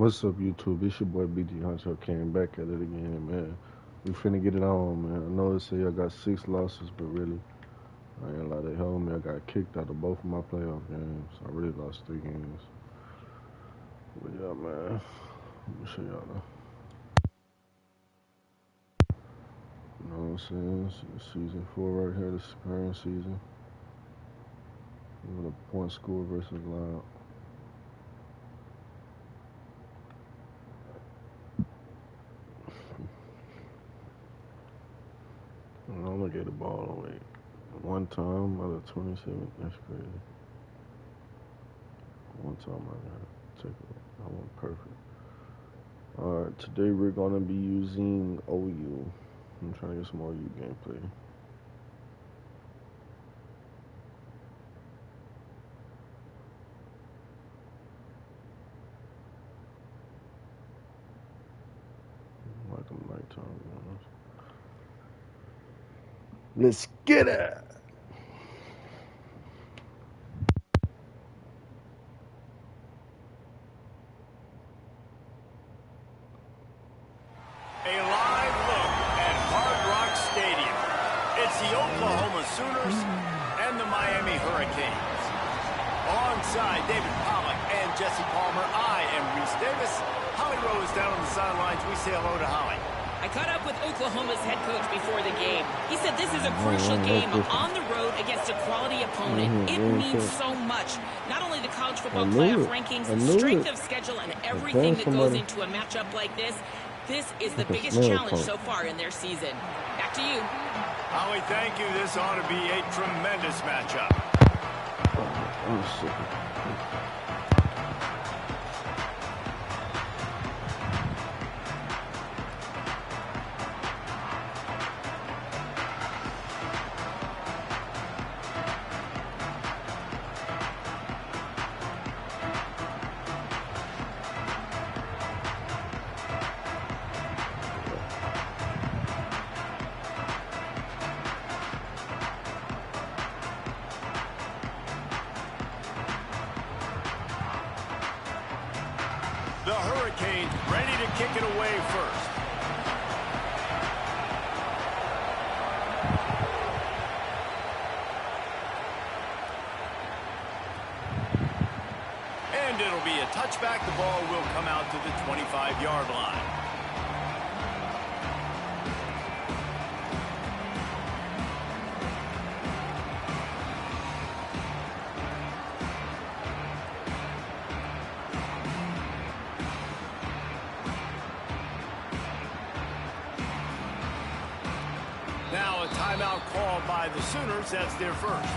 What's up, YouTube? It's your boy BG Huncho. Came back at it again, man. We finna get it on, man. I know it say I got 6 losses, but really, I ain't like they hold me. I got kicked out of both of my playoff games. I really lost 3 games. But yeah, man. Let me show y'all. You know what I'm saying? This is season 4 right here. This is current season. With a point score versus loud. I only get the ball on 1 time out of 27. That's crazy. One time I got to take it. I went perfect. Alright, today we're gonna be using OU. I'm trying to get some OU gameplay. Like a nighttime, Let's get it! A live look at Hard Rock Stadium. It's the Oklahoma Sooners and the Miami Hurricanes. Alongside David Pollack and Jesse Palmer, I am Reese Davis. Holly Rose down on the sidelines. We say hello to Holly. I caught up with Oklahoma's head coach before the game. He said this is a crucial game on the road against a quality opponent. It means so much. Not only the college football playoff rankings, strength of schedule, and everything that goes into a matchup like this. This is the biggest challenge so far in their season. Back to you. Holly, thank you. This ought to be a tremendous matchup. The Hurricanes ready to kick it away first. And it'll be a touchback. The ball will come out to the 25-yard line. Now a timeout called by the Sooners. That's their first.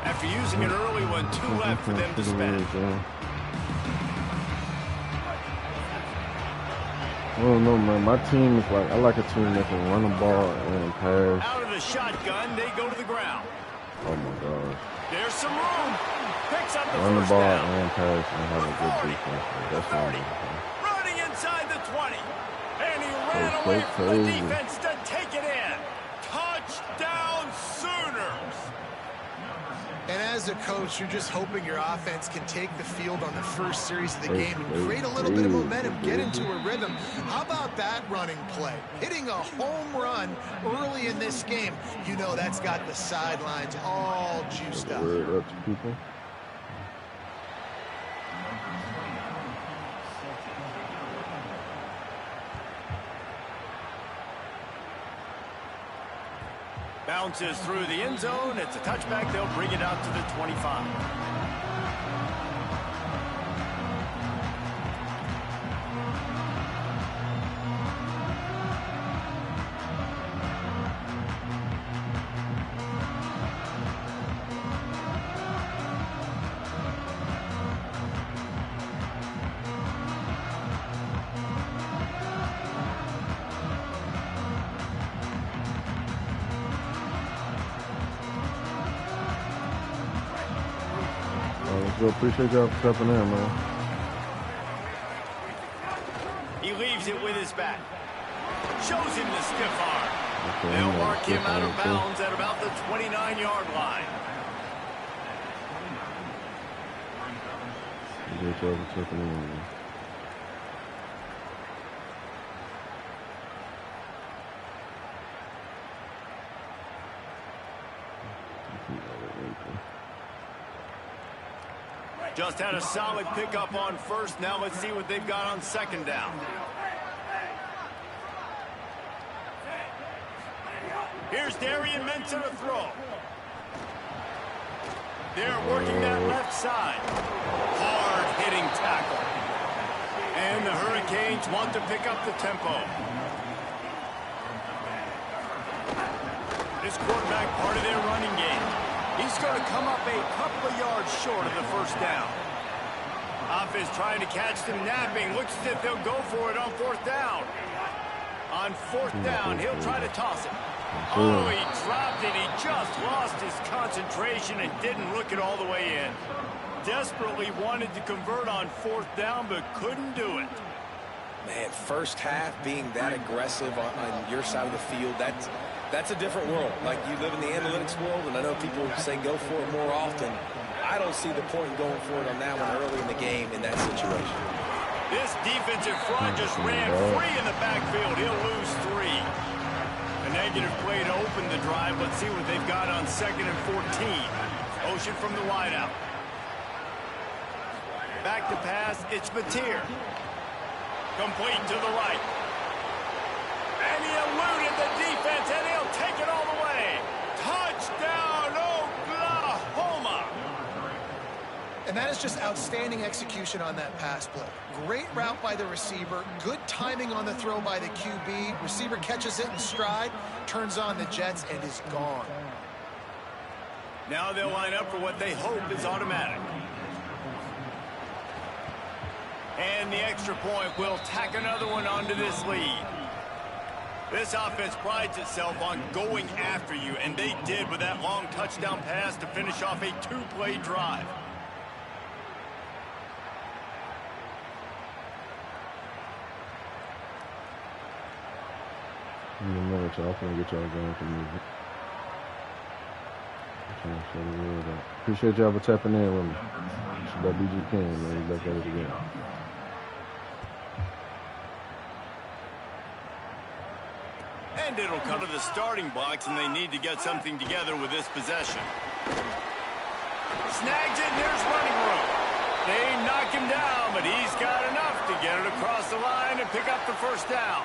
After using an early one, 2 left for them to spend. I don't know, man. My team is like, I like a team that can run the ball and pass. Out of the shotgun, they go to the ground. Oh my gosh. There's some room. Picks up the Run the first ball down. and pass and have a good defense. That's what I'm 30. doing. Running inside the 20. And he ran away from the defense to take it in. Touchdown Sooners. And as a coach, you're just hoping your offense can take the field on the first series of the game and create a little bit of momentum, get into a rhythm. How about that running play? Hitting a home run early in this game. You know that's got the sidelines all juiced up. Word up to people. Bounces through the end zone. It's a touchback. They'll bring it out to the 25. So appreciate y'all for stepping in, man. He leaves it with his back. Shows him the stiff arm. They'll mark him out of bounds at about the 29-yard line. Appreciate y'all for stepping in, man. Just had a solid pickup on first. Now let's see what they've got on second down. Here's Darian Mensah to throw. They're working that left side. Hard-hitting tackle. And the Hurricanes want to pick up the tempo. This quarterback part of their running game. He's going to come up a couple of yards short of the first down. Offense trying to catch them napping. Looks as if they'll go for it on fourth down. On fourth down, he'll try to toss it. Oh, he dropped it. He just lost his concentration and didn't look it all the way in. Desperately wanted to convert on fourth down, but couldn't do it. Man, first half being that aggressive on your side of the field, that's a different world. Like, you live in the analytics world, and I know people say go for it more often. I don't see the point in going for it on that one early in the game in that situation. This defensive front just ran free in the backfield. He'll lose 3. A negative play to open the drive. Let's see what they've got on 2nd and 14. Motion from the wideout. Back to pass. It's Batir. Complete to the right. And he eluded the defense, and he'll take it all the way. Touchdown, Oklahoma! And that is just outstanding execution on that pass play. Great route by the receiver. Good timing on the throw by the QB. Receiver catches it in stride, turns on the jets, and is gone. Now they'll line up for what they hope is automatic. And the extra point will tack another one onto this lead. This offense prides itself on going after you, and they did with that long touchdown pass to finish off a 2-play drive. In a minute, y'all. I'm gonna get y'all going for music. Appreciate y'all for tapping in with me. It's about BG King, man. He's back at it again. And it'll come to the starting blocks, and they need to get something together with this possession. Snags it, and there's running room. They knock him down, but he's got enough to get it across the line and pick up the first down.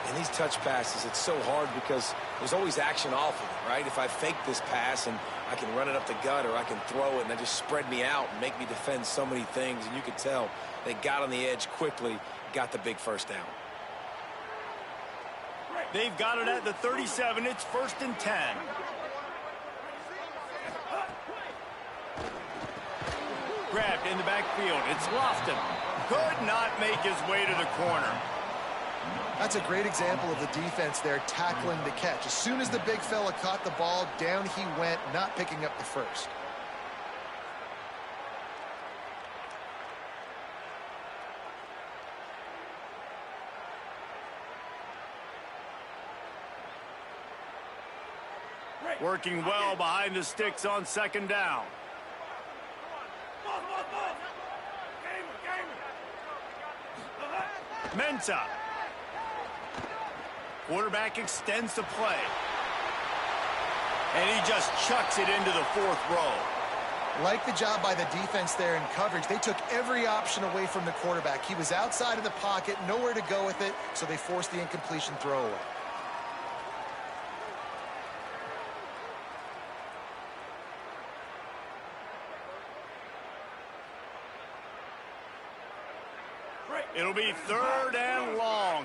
And these touch passes, it's so hard because there's always action off of it, right? If I fake this pass and I can run it up the gut, or I can throw it and they just spread me out and make me defend so many things, and you could tell they got on the edge quickly, got the big first down. They've got it at the 37. It's 1st and 10. Grabbed in the backfield. It's Lofton. Could not make his way to the corner. That's a great example of the defense there tackling the catch. As soon as the big fella caught the ball, down he went, not picking up the first. Working well behind the sticks on 2nd down. Mensah. Quarterback extends the play. And he just chucks it into the 4th row. Like the job by the defense there in coverage. They took every option away from the quarterback. He was outside of the pocket, nowhere to go with it, so they forced the incompletion throwaway. It'll be 3rd and long.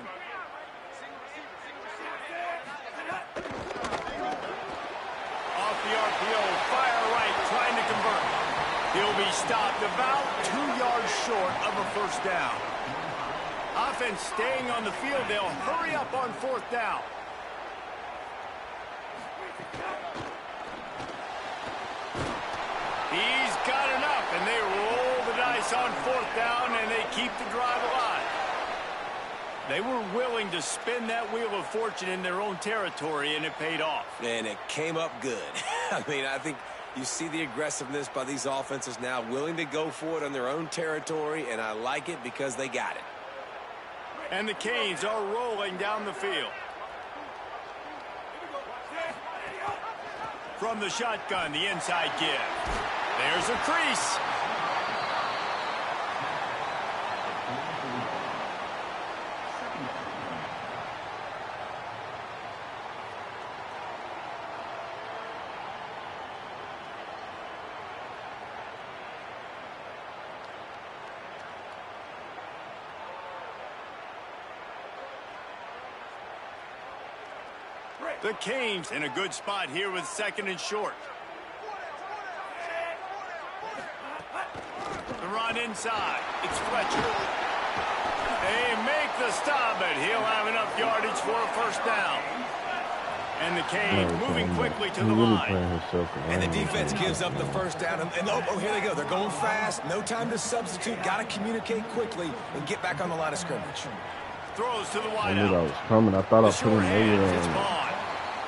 Off the RPO, fire right, trying to convert. He'll be stopped about 2 yards short of a first down. Offense staying on the field. They'll hurry up on 4th down. He's got enough, and they roll the dice on 4th down, and they keep the drive alive. They were willing to spin that wheel of fortune in their own territory, and it paid off. And it came up good. I mean, I think you see the aggressiveness by these offenses now, willing to go for it on their own territory, and I like it because they got it. And the Canes are rolling down the field. From the shotgun, the inside give. There's a crease. The Canes in a good spot here with 2nd and short. The run inside. It's Fletcher. They make the stop, but he'll have enough yardage for a 1st down. And the Canes moving quickly to the line. And the defense gives up the 1st down. And oh, here they go. They're going fast. No time to substitute. Got to communicate quickly and get back on the line of scrimmage. Throws to the wide I knew out. that was coming. I thought I put him over there.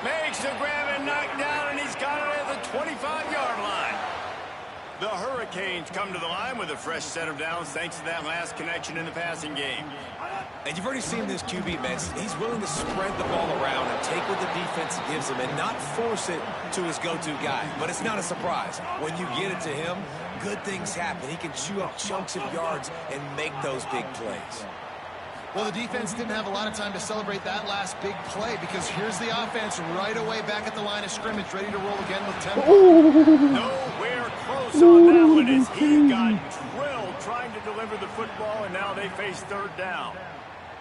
Makes the grab and knock down, and he's got it at the 25-yard line. The Hurricanes come to the line with a fresh set of downs thanks to that last connection in the passing game. And you've already seen this QB, man. He's willing to spread the ball around and take what the defense gives him and not force it to his go-to guy. But it's not a surprise. When you get it to him, good things happen. He can chew up chunks of yards and make those big plays. Well, the defense didn't have a lot of time to celebrate that last big play because here's the offense right away back at the line of scrimmage, ready to roll again with tempo. Nowhere close on that one as he got drilled trying to deliver the football, and now they face 3rd down.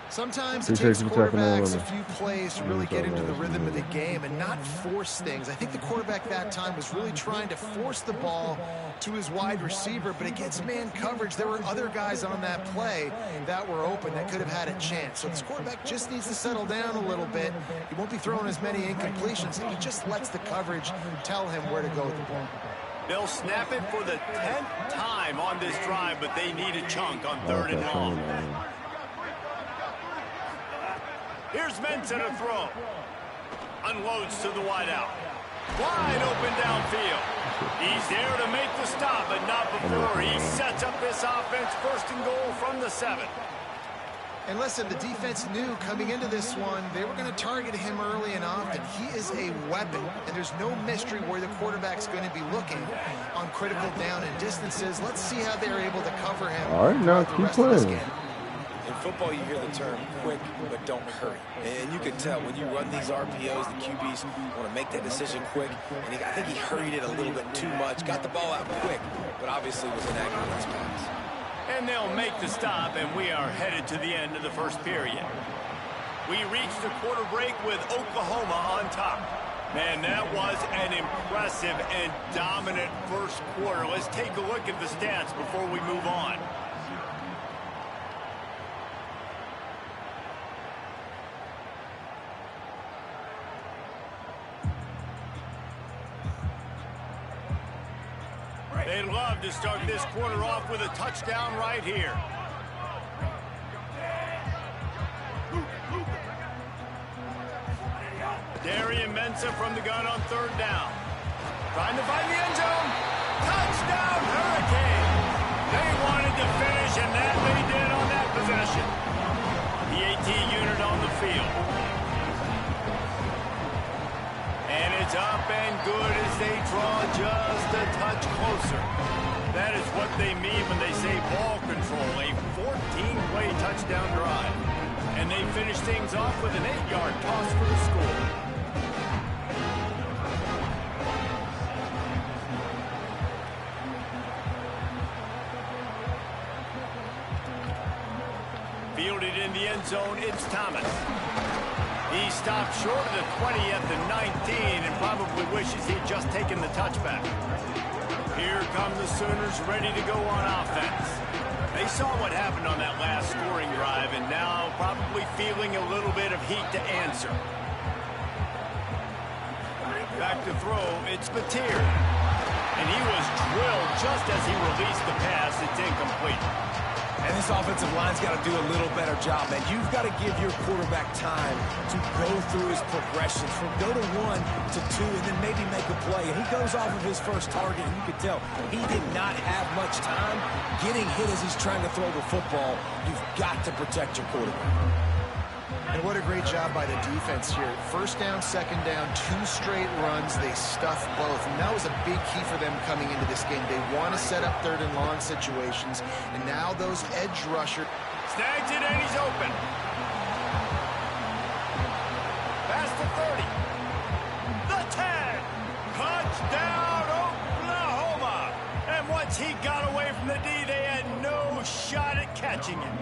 Sometimes it takes quarterbacks a few plays to really get into the rhythm of the game and not force things. I think the quarterback that time was really trying to force the ball to his wide receiver, but against man coverage, there were other guys on that play that were open that could have had a chance. So this quarterback just needs to settle down a little bit. He won't be throwing as many incompletions. He just lets the coverage tell him where to go with the ball. They'll snap it for the 10th time on this drive, but they need a chunk on 3rd and long. Here's Mensah to throw. Unloads to the wideout. Wide open downfield. He's there to make the stop, but not before he sets up this offense 1st and goal from the 7. And listen, the defense knew coming into this one, they were going to target him early and often. He is a weapon, and there's no mystery where the quarterback's going to be looking on critical down and distances. Let's see how they're able to cover him. All right, now keep playing. In football, you hear the term quick, but don't hurry. And you can tell when you run these RPOs, the QBs want to make that decision quick. And I think he hurried it a little bit too much, got the ball out quick, but obviously was inaccurate in his pass. And they'll make the stop, and we are headed to the end of the 1st period. We reach the quarter break with Oklahoma on top. Man, that was an impressive and dominant 1st quarter. Let's take a look at the stats before we move on. They'd love to start this quarter off with a touchdown right here. Darian Mensah from the gun on 3rd down. Trying to find the end zone. Touchdown, Hurricane. They wanted to finish, and that they did on that possession. The AT unit on the field. And it's up and good as they draw just a touch closer. That is what they mean when they say ball control, a 14-play touchdown drive. And they finish things off with an 8-yard toss for the score. Fielded in the end zone, it's Thomas. He stopped short of the 20 at the 19 and probably wishes he'd just taken the touchback. Here come the Sooners ready to go on offense. They saw what happened on that last scoring drive and now probably feeling a little bit of heat to answer. Back to throw, it's Mateer. And he was drilled just as he released the pass. It's incomplete. And this offensive line's got to do a little better job, man. You've got to give your quarterback time to go through his progressions from go to 1 to 2 and then maybe make a play. And he goes off of his first target, and you can tell he did not have much time getting hit as he's trying to throw the football. You've got to protect your quarterback. And what a great job by the defense here. 1st down, 2nd down, 2 straight runs. They stuffed both. And that was a big key for them coming into this game. They want to set up 3rd and long situations. And now those edge rushers. Snags it and he's open. Past the 30. The 10. Touchdown, Oklahoma. And once he got away from the D, they had no shot at catching him.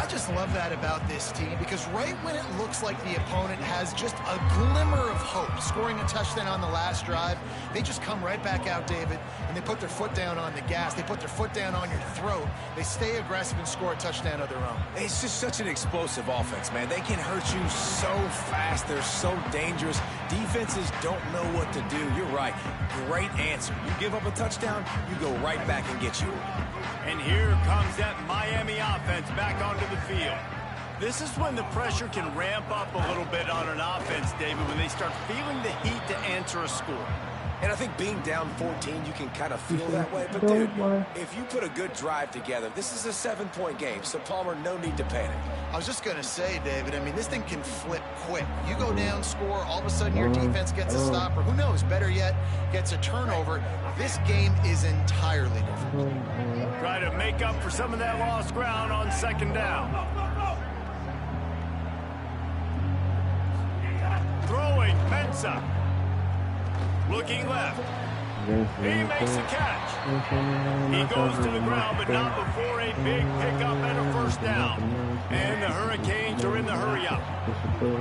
I just love that about this team, because right when it looks like the opponent has just a glimmer of hope, scoring a touchdown on the last drive, they just come right back out, David, and they put their foot down on the gas. They put their foot down on your throat. They stay aggressive and score a touchdown of their own. It's just such an explosive offense, man. They can hurt you so fast. They're so dangerous. Defenses don't know what to do. You're right. Great answer. You give up a touchdown, you go right back and get you. And here comes that Miami offense back onto the field. This is when the pressure can ramp up a little bit on an offense, David, when they start feeling the heat to answer a score. And I think being down 14, you can kind of feel that way. But, dude, if you put a good drive together, this is a 7-point game. So, Palmer, no need to panic. I was just going to say, David, I mean, this thing can flip quick. You go down, score, all of a sudden your defense gets a stop, or who knows, better yet, gets a turnover. This game is entirely different. Try to make up for some of that lost ground on second down. Throwing, Mensa. Looking left. He makes a catch. He goes to the ground, but not before a big pickup and a first down. And the Hurricanes are in the hurry-up.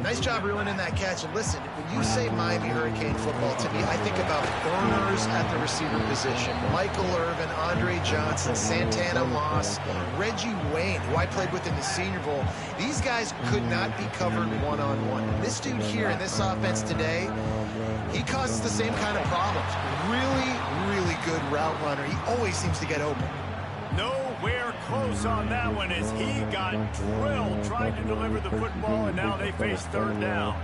Nice job reeling in that catch. And listen, when you say Miami Hurricane football, to me, I think about burners at the receiver position. Michael Irvin, Andre Johnson, Santana Moss, Reggie Wayne, who I played with in the Senior Bowl. These guys could not be covered one-on-one. This dude here in this offense today, he causes the same kind of problems. Really good route runner. He always seems to get open. Nowhere close on that one as he got drilled trying to deliver the football, and now they face third down.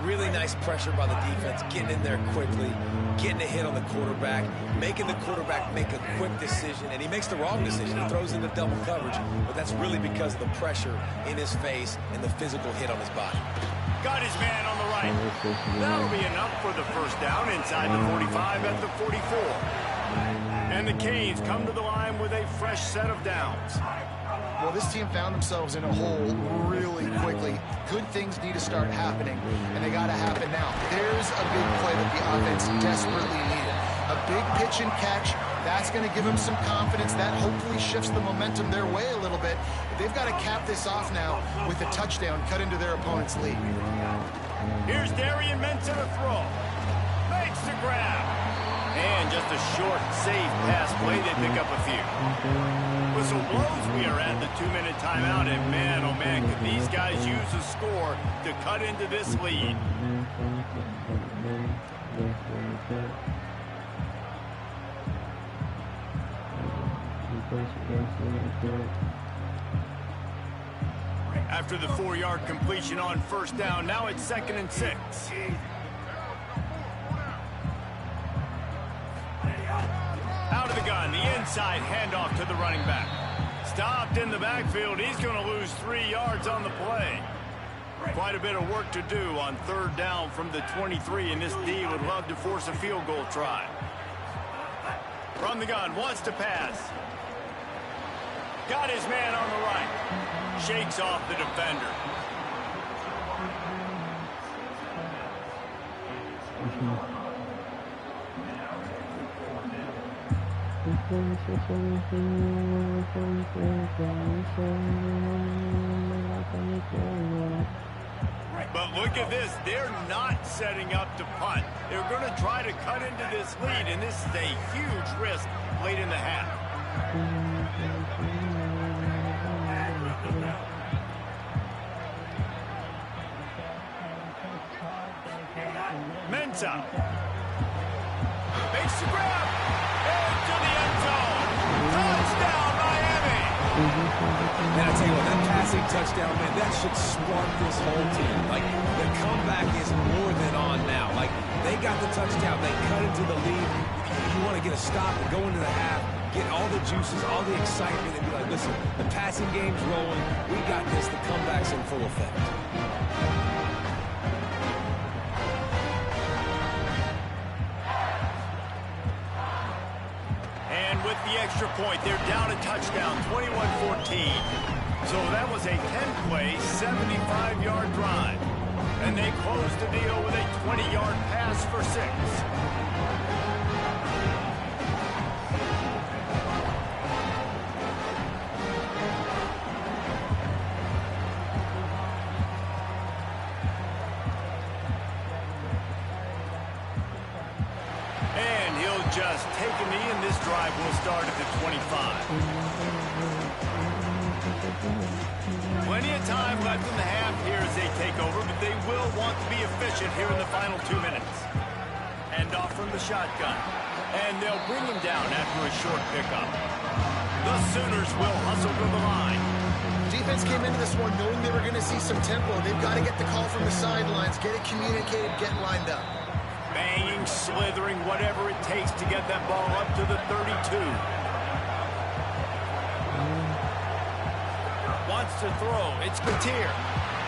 Really nice pressure by the defense, getting in there quickly, getting a hit on the quarterback, making the quarterback make a quick decision, and he makes the wrong decision. He throws into double coverage, but that's really because of the pressure in his face and the physical hit on his body. Got his man on the right. That'll be enough for the first down inside the 45 at the 44. And the Canes come to the line with a fresh set of downs. Well, this team found themselves in a hole really quickly. Good things need to start happening, and they got to happen now. There's a big play that the offense desperately needed. A big pitch and catch. That's going to give them some confidence. That hopefully shifts the momentum their way a little bit. But they've got to cap this off now with a touchdown cut into their opponent's lead. Here's Darian Mensa to throw. Makes the grab. And just a short, safe pass play. They pick up a few. Whistle blows. We are at the 2-minute timeout. And man, oh man, could these guys use a score to cut into this lead. After the 4-yard completion on first down, now it's 2nd and 6. Out of the gun, the inside handoff to the running back. Stopped in the backfield. He's going to lose 3 yards on the play. Quite a bit of work to do on third down from the 23, and this D would love to force a field goal try. From the gun, wants to pass. Got his man on the right. Shakes off the defender. But look at this. They're not setting up to punt. They're going to try to cut into this lead, and this is a huge risk late in the half. Mensa makes the grab into the end zone. Touchdown, Miami! Man, I tell you what, that passing touchdown, man, that should spark this whole team. Like, the comeback is more than on now. Like, they got the touchdown, they cut into the lead. You want to get a stop and go into the half, get all the juices, all the excitement, and be like, listen, the passing game's rolling. We got this. The comeback's in full effect. With the extra point, they're down a touchdown, 21-14. So that was a 10-play, 75-yard drive. And they closed the deal with a 20-yard pass for 6. And he'll just take a knee, and this drive will start at the 25. Plenty of time left in the half here as they take over, but they will want to be efficient here in the final 2 minutes. Hand off from the shotgun. And they'll bring him down after a short pickup. The Sooners will hustle to the line. Defense came into this one knowing they were going to see some tempo. They've got to get the call from the sidelines, get it communicated, get lined up. Banging, slithering, whatever it takes to get that ball up to the 32. Wants to throw. It's Gatier.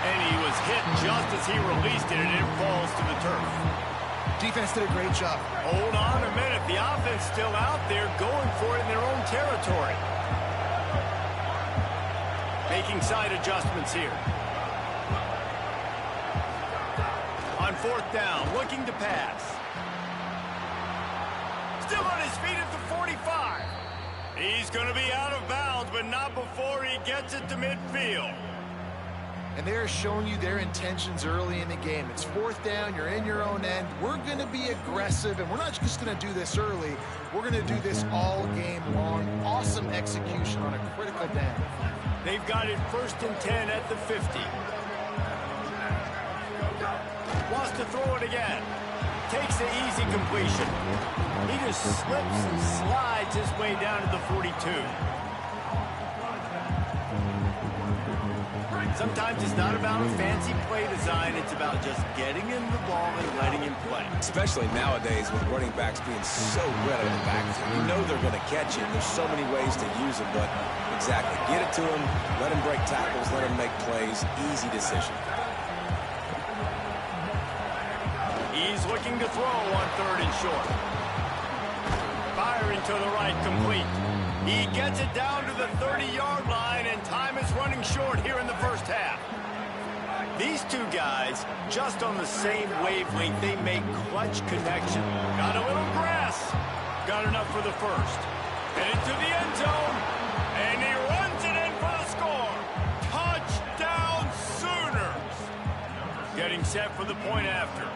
And he was hit just as he released it, and it falls to the turf. Defense did a great job. Hold on a minute. The offense still out there going for it in their own territory. Making side adjustments here. On 4th down, looking to pass. Still on his feet at the 45. He's going to be out of bounds, but not before he gets it to midfield. And they're showing you their intentions early in the game. It's 4th down, you're in your own end. We're going to be aggressive, and we're not just going to do this early. We're going to do this all game long. Awesome execution on a critical down. They've got it 1st and 10 at the 50. Wants to throw it again. Takes the easy completion. He just slips and slides his way down to the 42. Sometimes it's not about a fancy play design. It's about just getting him the ball and letting him play. Especially nowadays with running backs being so good at the backfield. You know they're going to catch it. There's so many ways to use them, but exactly. Get it to him, let him break tackles, let him make plays. Easy decision. He's looking to throw on 3rd and short. Firing to the right, complete. He gets it down to the 30-yard line, and time is running short here in the first half. These two guys, just on the same wavelength, they make clutch connection. Got a little grass. Got enough for the first. Headed to the end zone, and he runs it in for the score. Touchdown, Sooners. Getting set for the point after.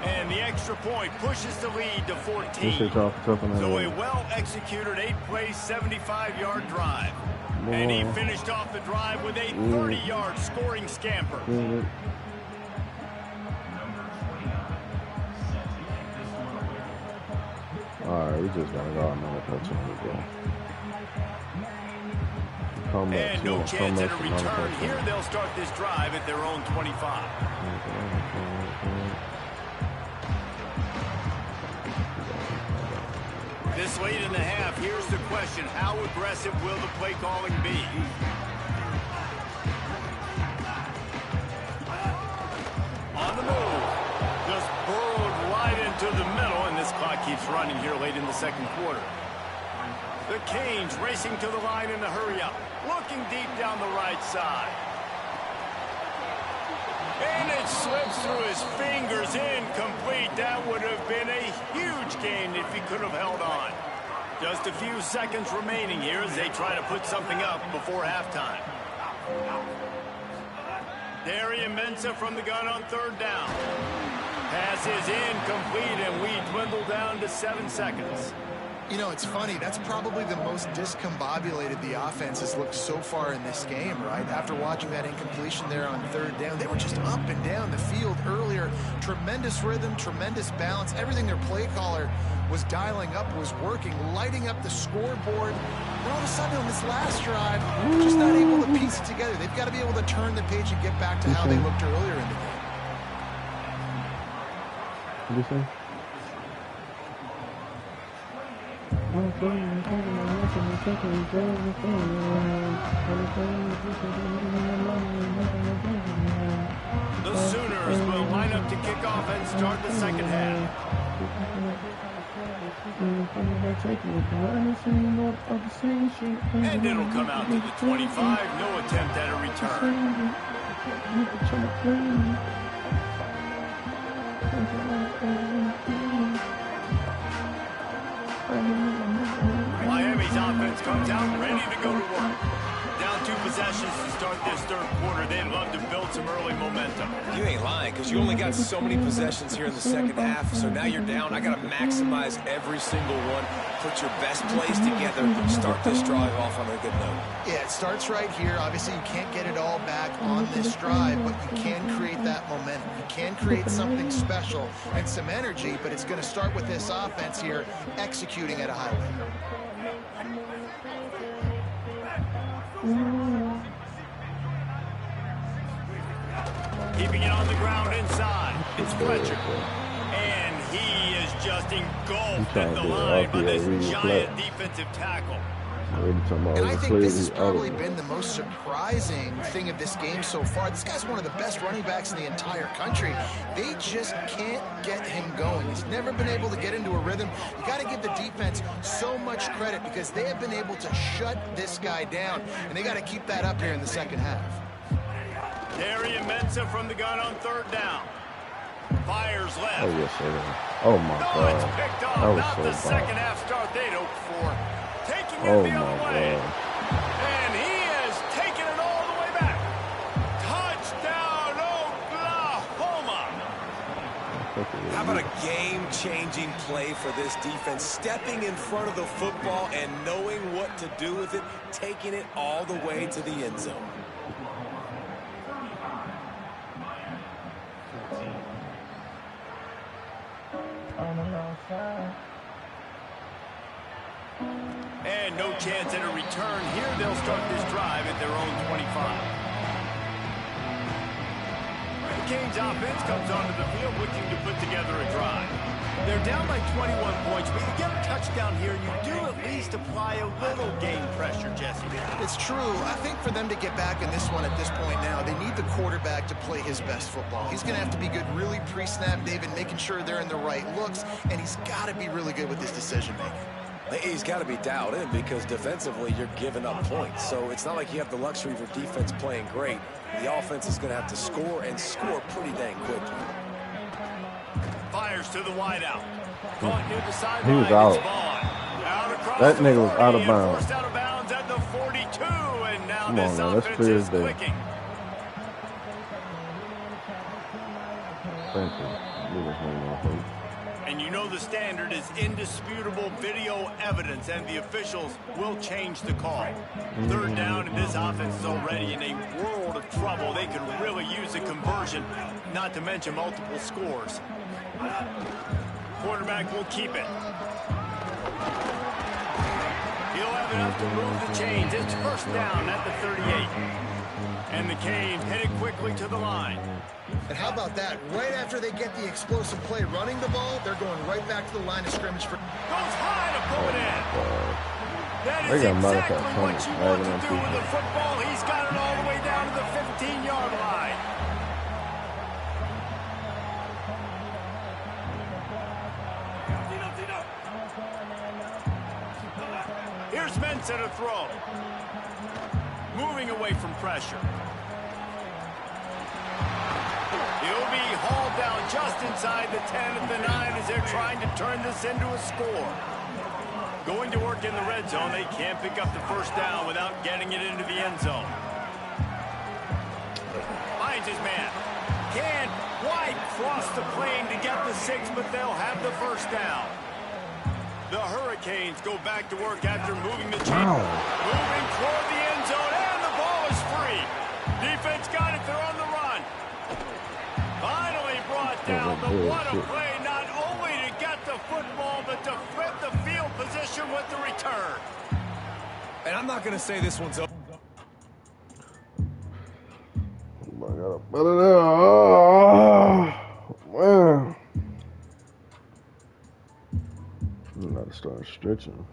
And the extra point pushes the lead to 14. So a well-executed 8-play, 75-yard drive. And he finished off the drive with a 30-yard scoring scamper. All right, we just got to go another touchdown. And no chance at a return. Here they'll start this drive at their own 25. This late in the half, here's the question. How aggressive will the play calling be? On the move. Just burrowed right into the middle, and this clock keeps running here late in the 2nd quarter. The Canes racing to the line in the hurry-up. Looking deep down the right side. And it slips through his fingers, incomplete. That would have been a huge gain if he could have held on. Just a few seconds remaining here as they try to put something up before halftime. Darian Mensah from the gun on 3rd down. Pass is incomplete, and we dwindle down to 7 seconds. You know, it's funny. That's probably the most discombobulated the offense has looked so far in this game, right? After watching that incompletion there on 3rd down, they were just up and down the field earlier. Tremendous rhythm, tremendous balance. Everything their play caller was dialing up was working, lighting up the scoreboard. And all of a sudden on this last drive, just not able to piece it together. They've got to be able to turn the page and get back to how they looked earlier in the game. What did you say? The Sooners will line up to kick off and start the 2nd half. And it'll come out to the 25. No attempt at a return. Miami's offense comes out ready to go to work. Down 2 possessions to start this third quarter. They'd love to build some early momentum. You ain't lying, because you only got so many possessions here in the second half. So now you're down. I got to maximize every single one. Put your best plays together. Start this drive off on a good note. Yeah, it starts right here. Obviously, you can't get it all back on this drive, but you can create that momentum. You can create something special and some energy, but it's going to start with this offense here executing at a high level. Keeping it on the ground inside. It's Fletcher. And he is just engulfed at the line by this giant defensive tackle. And I think this has probably been the most surprising thing of this game so far. This guy's one of the best running backs in the entire country. They just can't get him going. He's never been able to get into a rhythm. You got to give the defense so much credit because they have been able to shut this guy down, and they got to keep that up here in the second half. Terry and Mensa from the gun on third down. Fires left. Oh, yes, sir. Oh, my God. It's picked off. That was Not so the bad. second half start they'd hoped for. Taking it Oh, the my other way. God. And he is taking it all the way back. Touchdown, Oklahoma. How about a game-changing play for this defense? Stepping in front of the football and knowing what to do with it, taking it all the way to the end zone. And no chance at a return here. They'll start this drive at their own 25. The Canes offense comes onto the field looking to put together a drive. They're down by 21 points, but you get a touchdown here, and you do at least apply a little game pressure, Jesse. It's true. I think for them to get back in this one at this point now, they need the quarterback to play his best football. He's going to have to be good really pre-snap, David, making sure they're in the right looks, and he's got to be really good with his decision-making. He's got to be dialed in because defensively you're giving up points. So it's not like you have the luxury of your defense playing great. The offense is going to have to score and score pretty dang quickly. Fires to the wideout. Caught near the sideline. He was out. That nigga was out of bounds. Forced out of bounds at the 42, and now Come on, this man, that's offense clear is as day. clicking. Thank you. And you know the standard is indisputable video evidence, and the officials will change the call. Third down, and this offense is already in a world of trouble. They could really use a conversion, not to mention multiple scores. Quarterback will keep it. He'll have enough to move the chains. It's first down at the 38. And the Canes headed quickly to the line. And how about that? Right after they get the explosive play running the ball, they're going right back to the line of scrimmage for... Goes high to pull it in. That is exactly what you want to do with the football. He's got it all the way down to the 15-yard line. Here's Mensa to throw. Moving away from pressure. He'll be hauled down just inside the 10 at the 9 as they're trying to turn this into a score. Going to work in the red zone, they can't pick up the first down without getting it into the end zone. Finds his man. Can't quite cross the plane to get the 6, but they'll have the first down. The Hurricanes go back to work after moving the chain. Moving toward the end zone, and the ball is free. Defense got it, they're on the run. Finally brought down, but what a play, not only to get the football, but to flip the field position with the return. And I'm not going to say this one's over. I gotta put it in. Oh, man. I gotta start stretching.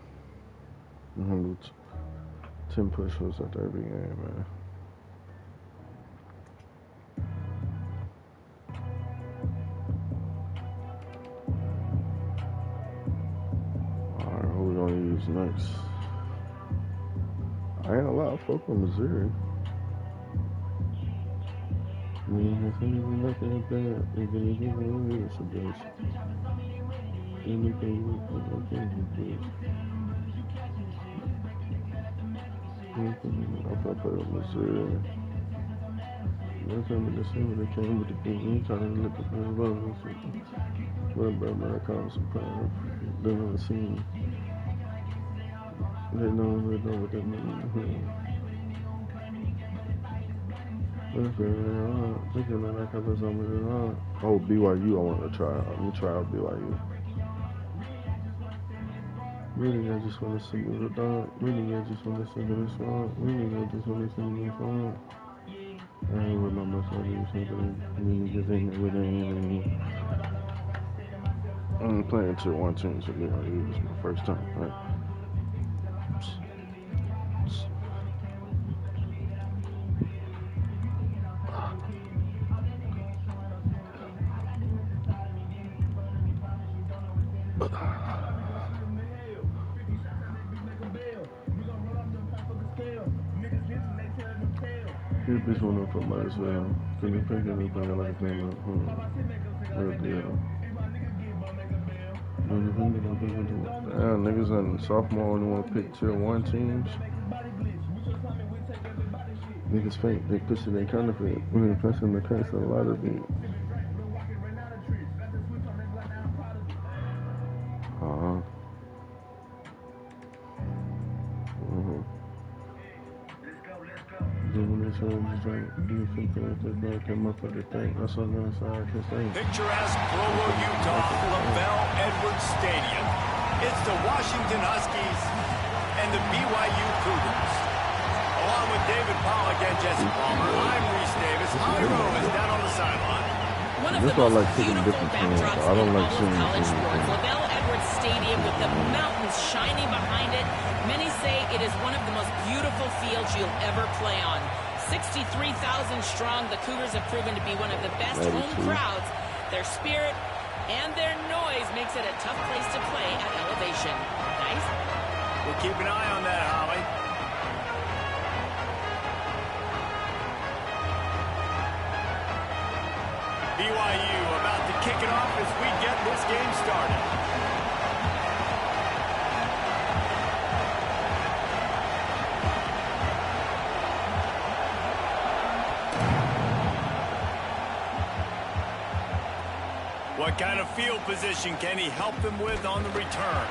10 push-ups after every game, man. Alright, who we gonna use next? I ain't a lot of folk from Missouri. I play with Missouri. Last time in December they came with the thing. He trying to look at the ball. But I call surprise. They never seen. They know what that means. Oh, BYU, I want to try. Let me try out BYU. Really, I just want to see the dog. Really, I just want to sing this song. Really, I just want to sing this song. I ain't with my much I do something. Really, just ain't everything. I'm playing to one team, so BYU is my first time. Right? This bitch went up for might as well. Can you pick anything like a thing? Real deal. Damn, niggas in sophomore only want to pick tier 1 teams. Niggas fake, they pussy, they counterfeit. When they pressing the case, a lot of it. Picturesque Provo, Utah, LaBelle Edwards Stadium. It's the Washington Huskies and the BYU Cougars. Along with David Pollock and Jesse Palmer, I'm Reese Davis. Holly Rowe is down on the sideline. One of the most beautiful backdrops in all of college sports. LaBelle Edwards Stadium with the mountains shining behind it. Many say it is one of the most beautiful fields you'll ever play on. 63,000 strong, the Cougars have proven to be one of the best home crowds. Their spirit and their noise makes it a tough place to play at elevation. Nice. We'll keep an eye on that, Holly. BYU about to kick it off as we get this game started. What kind of field position can he help them with on the return?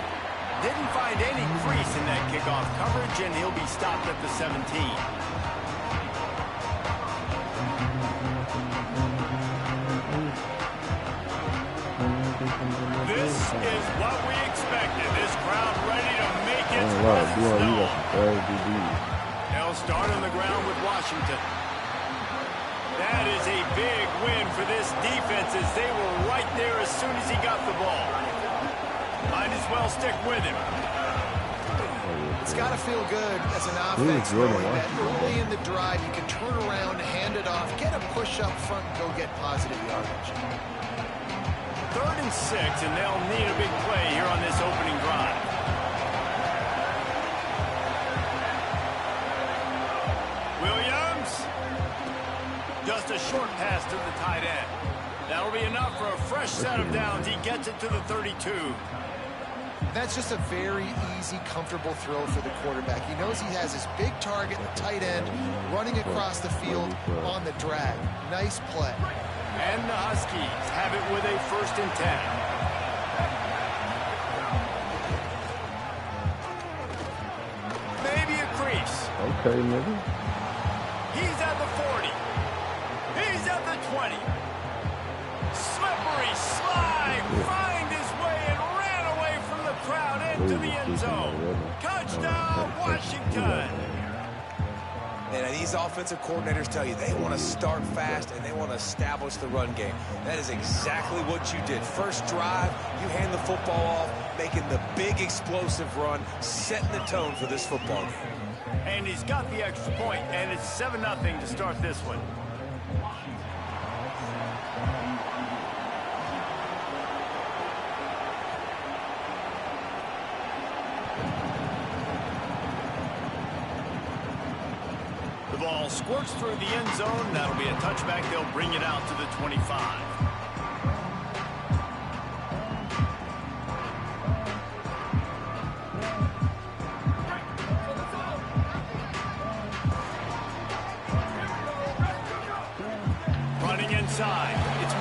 Didn't find any crease in that kickoff coverage, and he'll be stopped at the 17. This is what we expected. This crowd ready to make its presence known. They'll start on the ground with Washington. That is a big win for this defense as they were right there as soon as he got the ball. Might as well stick with him. It's got to feel good as an offense knowing that early in the drive you can turn around, hand it off, get a push up front, and go get positive yardage. 3rd and 6, and they'll need a big play here on this opening drive. Just a short pass to the tight end. That'll be enough for a fresh set of downs. He gets it to the 32. That's just a very easy, comfortable throw for the quarterback. He knows he has his big target, the tight end, running across the field on the drag. Nice play. And the Huskies have it with a 1st and 10. Maybe a crease. Okay, nigga. He's at the 40. He's at the 20. Slippery slide. Find his way and ran away from the crowd into the end zone. Touchdown, Washington. And these offensive coordinators tell you they want to start fast and they want to establish the run game. That is exactly what you did. First drive, you hand the football off, making the big explosive run, setting the tone for this football game. And he's got the extra point, and it's 7-0 to start this one. The ball squirts through the end zone. That'll be a touchback. They'll bring it out to the 25.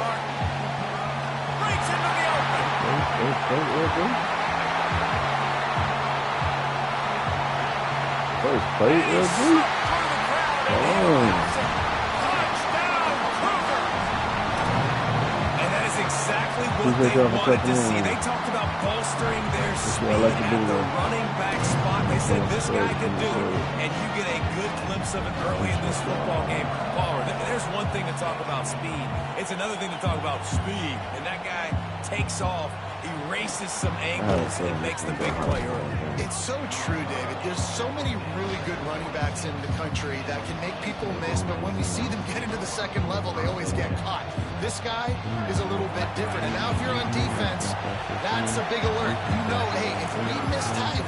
Martin. Breaks into the open. First play, Exactly what they wanted to see. They talked about bolstering their speed at the running back spot. They said this guy could do it, and you get a good glimpse of it early in this football game. Palmer, there's one thing to talk about speed. It's another thing to talk about speed. And that guy takes off, erases some angles, and makes the big play early. It's so true, David. There's so many really good running backs in the country that can make people miss, but when we see them get into the second level, they always get caught. This guy is a little bit different. And now if you're on defense, that's a big alert. You know, hey, if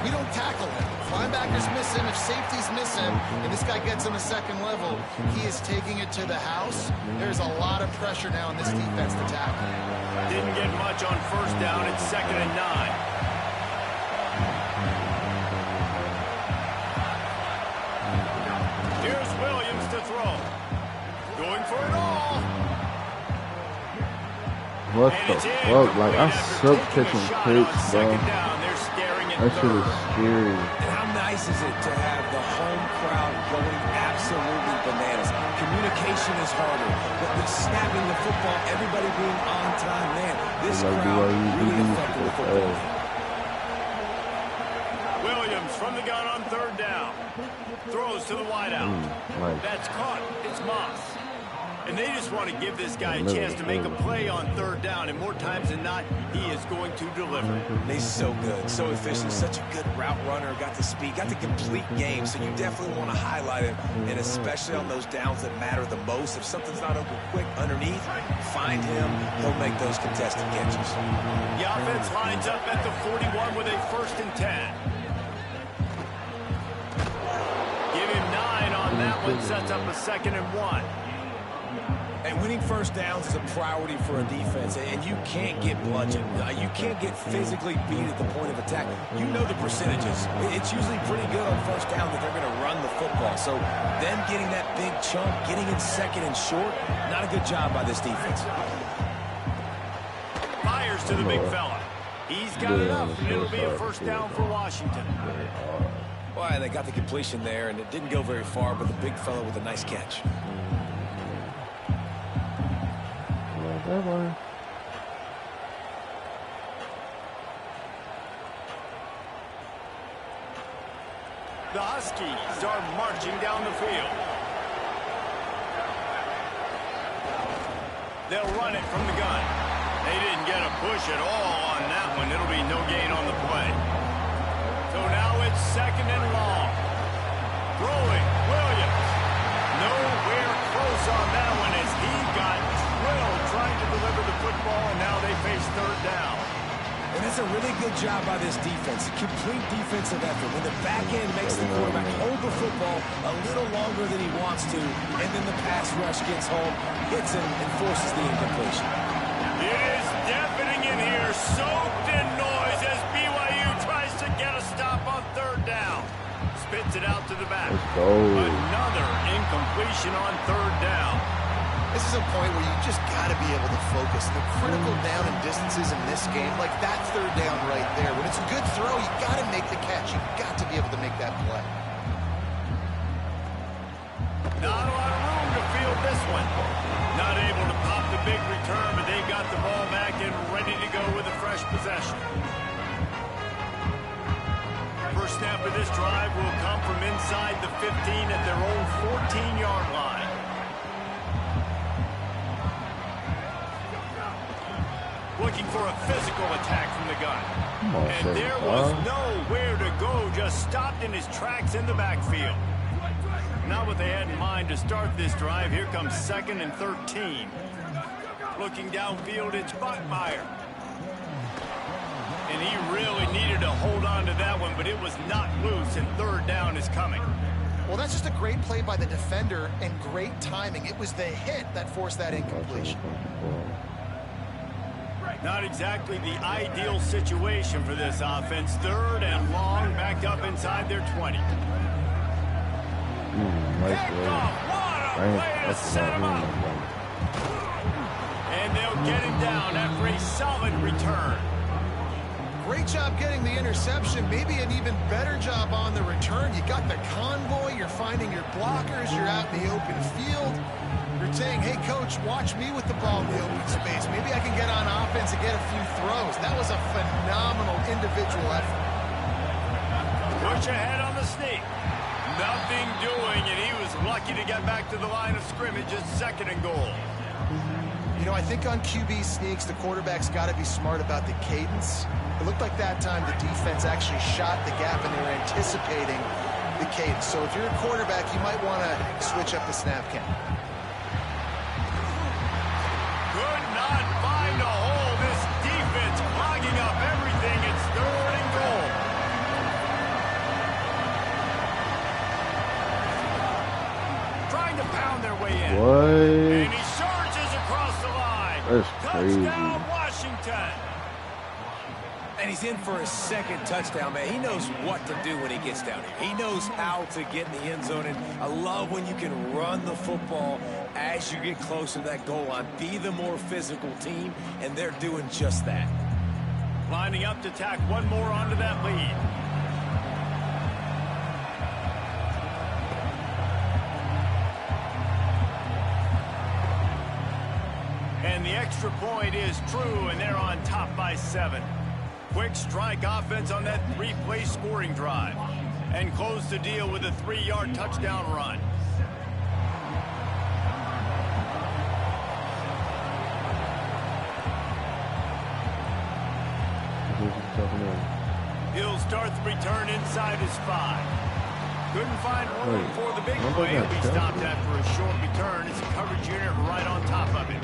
we don't tackle him, if linebackers miss him, if safeties miss him, and this guy gets in the second level, he is taking it to the house. There's a lot of pressure now on this defense to tackle. Didn't get much on first down. It's 2nd and 9. Here's Williams to throw. Going for it all. What the fuck? Like, I suck catching kicks, bro. That shit is scary. And how nice is it to have the home crowd going absolutely bananas? Communication is harder. The snapping the football, everybody being on time, man. This crowd really affected the football. Williams from the gun on 3rd down. Throws to the wideout. Nice. That's caught. It's Moss. And they just want to give this guy a chance to make a play on 3rd down, and more times than not, he is going to deliver. He's so good, so efficient, such a good route runner, got the speed, got the complete game, so you definitely want to highlight him, and especially on those downs that matter the most. If something's not open quick underneath, find him, he'll make those contested catches. The offense lines up at the 41 with a 1st and 10. Give him 9 on that one, sets up a 2nd and 1. And winning first downs is a priority for a defense, and you can't get bludgeoned. You can't get physically beat at the point of attack. You know the percentages. It's usually pretty good on first down that they're going to run the football. So them getting that big chunk, getting in 2nd and short, not a good job by this defense. Fires to the big fella. He's got enough, and it'll be a 1st down for Washington. Well, they got the completion there, and it didn't go very far, but the big fella with a nice catch. The Huskies are marching down the field. They'll run it from the gun. They didn't get a push at all on that one. It'll be no gain on the play. So now it's 2nd and long. Throwing, Williams. Nowhere close on that one as he got drilled trying to deliver the football, and now they face 3rd down. And that's a really good job by this defense. Complete defensive effort. When the back end makes the quarterback hold the football a little longer than he wants to, and then the pass rush gets home, hits him, and forces the incompletion. It is deafening in here, soaked in noise as BYU tries to get a stop on 3rd down. Spits it out to the back. Another incompletion on 3rd down. This is a point where you just got to be able to focus. The critical down and distances in this game, like that 3rd down right there. When it's a good throw, you got to make the catch. You got to be able to make that play. Not a lot of room to field this one. Not able to pop the big return, but they got the ball back and ready to go with a fresh possession. First snap of this drive will come from inside the 15 at their own 14-yard line. Looking for a physical attack from the gun. And there was nowhere to go, just stopped in his tracks in the backfield. Not what they had in mind to start this drive. Here comes 2nd and 13. Looking downfield, it's Bachmeier. And he really needed to hold on to that one, but it was not loose, and 3rd down is coming. Well, that's just a great play by the defender and great timing. It was the hit that forced that incompletion. Not exactly the ideal situation for this offense. 3rd and long, backed up inside their 20. Nice play. What a way to set him up. And they'll will get him down after a solid return. Great job getting the interception, maybe an even better job on the return. You got the convoy, you're finding your blockers, you're out in the open field. You're saying, hey, coach, watch me with the ball in the open space. Maybe I can get on offense and get a few throws. That was a phenomenal individual effort. Push ahead on the sneak. Nothing doing, and he was lucky to get back to the line of scrimmage at 2nd and goal. You know, I think on QB sneaks, the quarterback's got to be smart about the cadence. It looked like that time the defense actually shot the gap and they were anticipating the cadence. So if you're a quarterback, you might want to switch up the snap count. Could not find a hole. This defense clogging up everything. It's 3rd and goal. Trying to pound their way in. What? And he charges across the line. That's crazy. Touchdown, Washington. And he's in for his 2nd touchdown, man. He knows what to do when he gets down here. He knows how to get in the end zone. And I love when you can run the football as you get closer to that goal line. Be the more physical team, and they're doing just that. Lining up to tack one more onto that lead. And the extra point is true, and they're on top by 7. Quick strike offense on that 3-play scoring drive. And close the deal with a 3-yard touchdown run. He'll start the return inside his 5. Couldn't find room for the big play. He'll be stopped after a short return. It's a coverage unit right on top of it.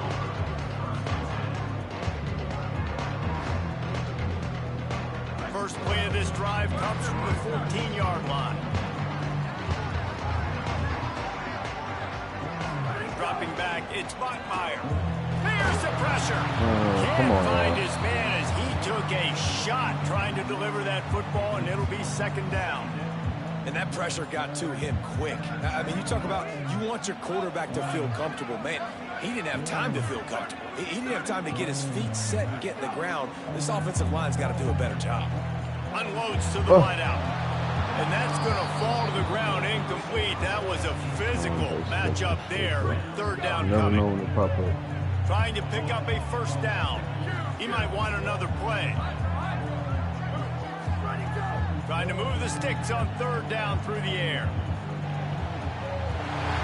First play of this drive comes from the 14-yard line. Dropping back, it's Bachmeier. There's the pressure. Can't find his man as he took a shot trying to deliver that football, and it'll be 2nd down. And that pressure got to him quick. I mean, you talk about you want your quarterback to feel comfortable. Man, he didn't have time to feel comfortable. He didn't have time to get his feet set and get in the ground. This offensive line's got to do a better job. Unloads to the wideout. And that's going to fall to the ground incomplete. That was a physical matchup there. 3rd down coming. Never know when to pop up. Trying to pick up a 1st down. He might want another play. Trying to move the sticks on 3rd down through the air.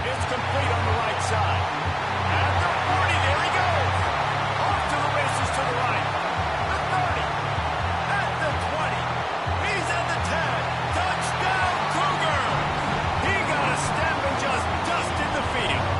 It's complete on the right side. At the 40, there he goes. Off to the races to the right. The 30. At the 20. He's at the 10. Touchdown, Cougar. He got a step and just dusted the field.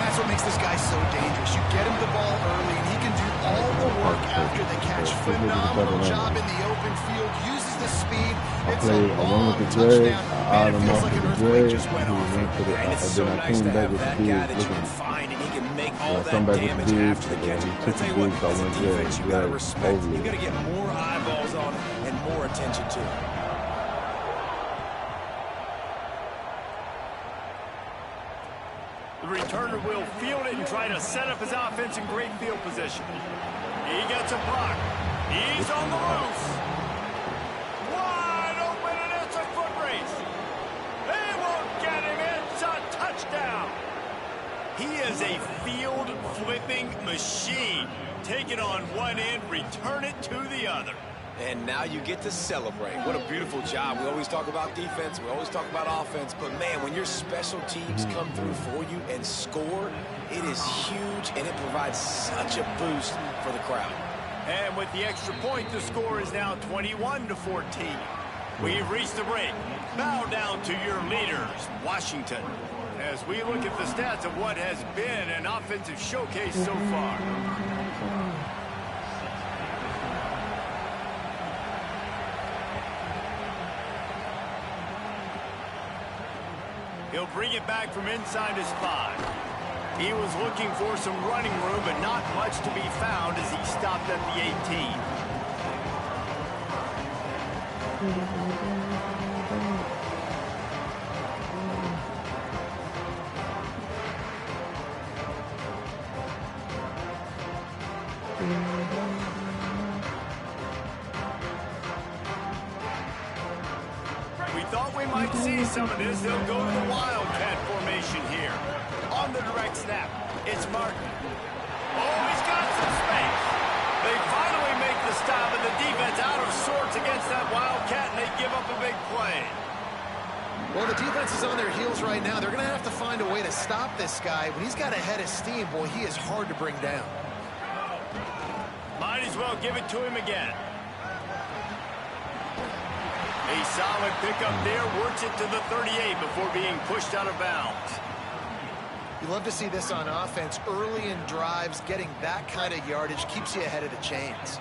That's what makes this guy so dangerous. You get him the ball early, and he can do all the work after the catch. Phenomenal job in the open field. Uses the speed. It's a long touchdown. Man, it feels like an earthquake just went off. And it's so nice to have that guy that you can find, and he can make all that damage after the catch. But I tell you what, as a defense, you got to respect it. You got to get more eyeballs on it and more attention to it. The returner will field it and try to set up his offense in great field position. He gets a block. He's on the loose. Wide open, and it's a foot race. They won't get him. It's a touchdown. He is a field-flipping machine. Take it on one end, return it to the other. And now you get to celebrate. What a beautiful job. We always talk about defense. We always talk about offense. But, man, when your special teams come through for you and score, it is huge, and it provides such a boost for the crowd. And with the extra point, the score is now 21-14. We've reached the break. Bow down to your leaders, Washington, as we look at the stats of what has been an offensive showcase so far. He'll bring it back from inside his 5. He was looking for some running room, but not much to be found as he stopped at the 18. We thought we might see some of this. They'll go to the Wildcat formation here. On the direct snap, it's Martin. Oh, he's got some space. They finally make the stop, and the defense out of sorts against that Wildcat, and they give up a big play. Well, the defense is on their heels right now. They're going to have to find a way to stop this guy. When he's got a head of steam, boy, he is hard to bring down. Might as well give it to him again. A solid pickup there, works it to the 38 before being pushed out of bounds. You love to see this on offense. Early in drives, getting that kind of yardage keeps you ahead of the chains.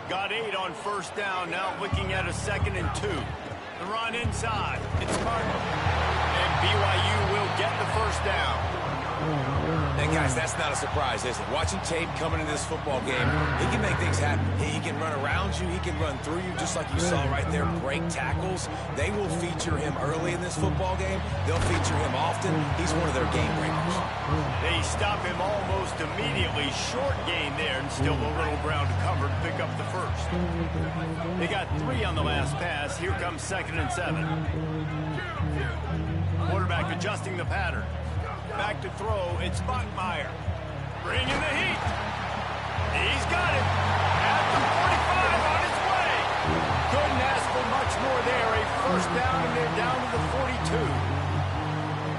Got 8 on first down, now looking at a 2nd and 2. The run inside, it's Martin. And BYU will get the first down. And guys, that's not a surprise, is it? Watching tape coming into this football game, he can make things happen. He can run around you. He can run through you, just like you saw right there. Break tackles. They will feature him early in this football game. They'll feature him often. He's one of their game breakers. They stop him almost immediately. Short gain there, and still a little ground to cover to pick up the first. They got 3 on the last pass. Here comes 2nd and 7. Quarterback adjusting the pattern. Back to throw, it's Bachmeier. Bringing the heat. He's got it. At the 45 on his way. Couldn't ask for much more there. A first down, and they're down to the 42.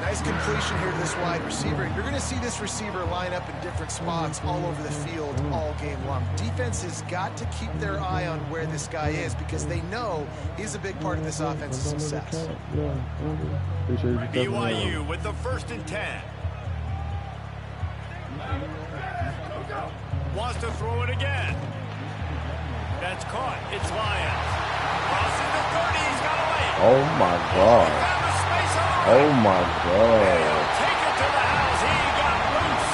Nice completion here to this wide receiver. You're going to see this receiver line up in different spots all over the field all game long. Defense has got to keep their eye on where this guy is because they know he's a big part of this offense's success. BYU with the 1st and 10. Wants to throw it again. That's caught. It's Lyons. Crosses the 30. He's got away. Oh my God. Oh my God. He'll take it to the house. He got loose.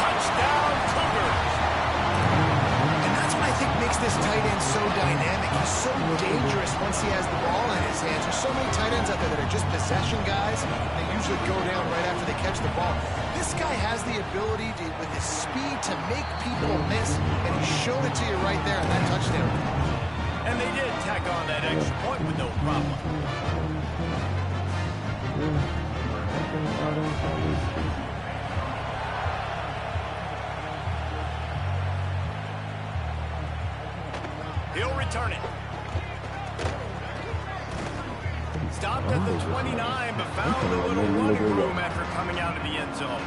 Touchdown, Cougars. And that's what I think makes this tight end so dynamic. He's so dangerous once he has the ball in his hands. There's so many tight ends out there that are just possession guys. They usually go down right after they catch the ball. This guy has the ability to, with his speed, to make people miss, and he showed it to you right there in that touchdown. And they did tack on that extra point with no problem. He'll return it. Stopped at the 29, but found a little running room after coming out of the end zone.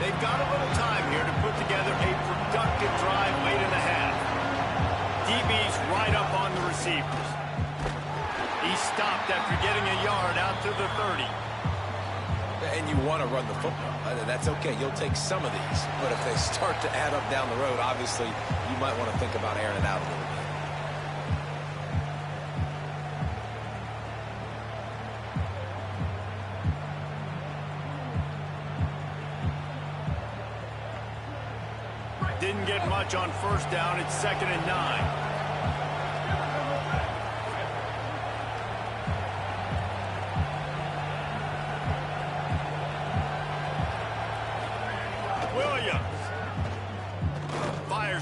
They've got a little time here to put together a productive drive late in the half. DB's right up on the receivers. He stopped after getting a yard out to the 30. And you want to run the football. That's okay. You'll take some of these. But if they start to add up down the road, obviously, you might want to think about airing it out a little bit. Didn't get much on first down. It's 2nd and 9.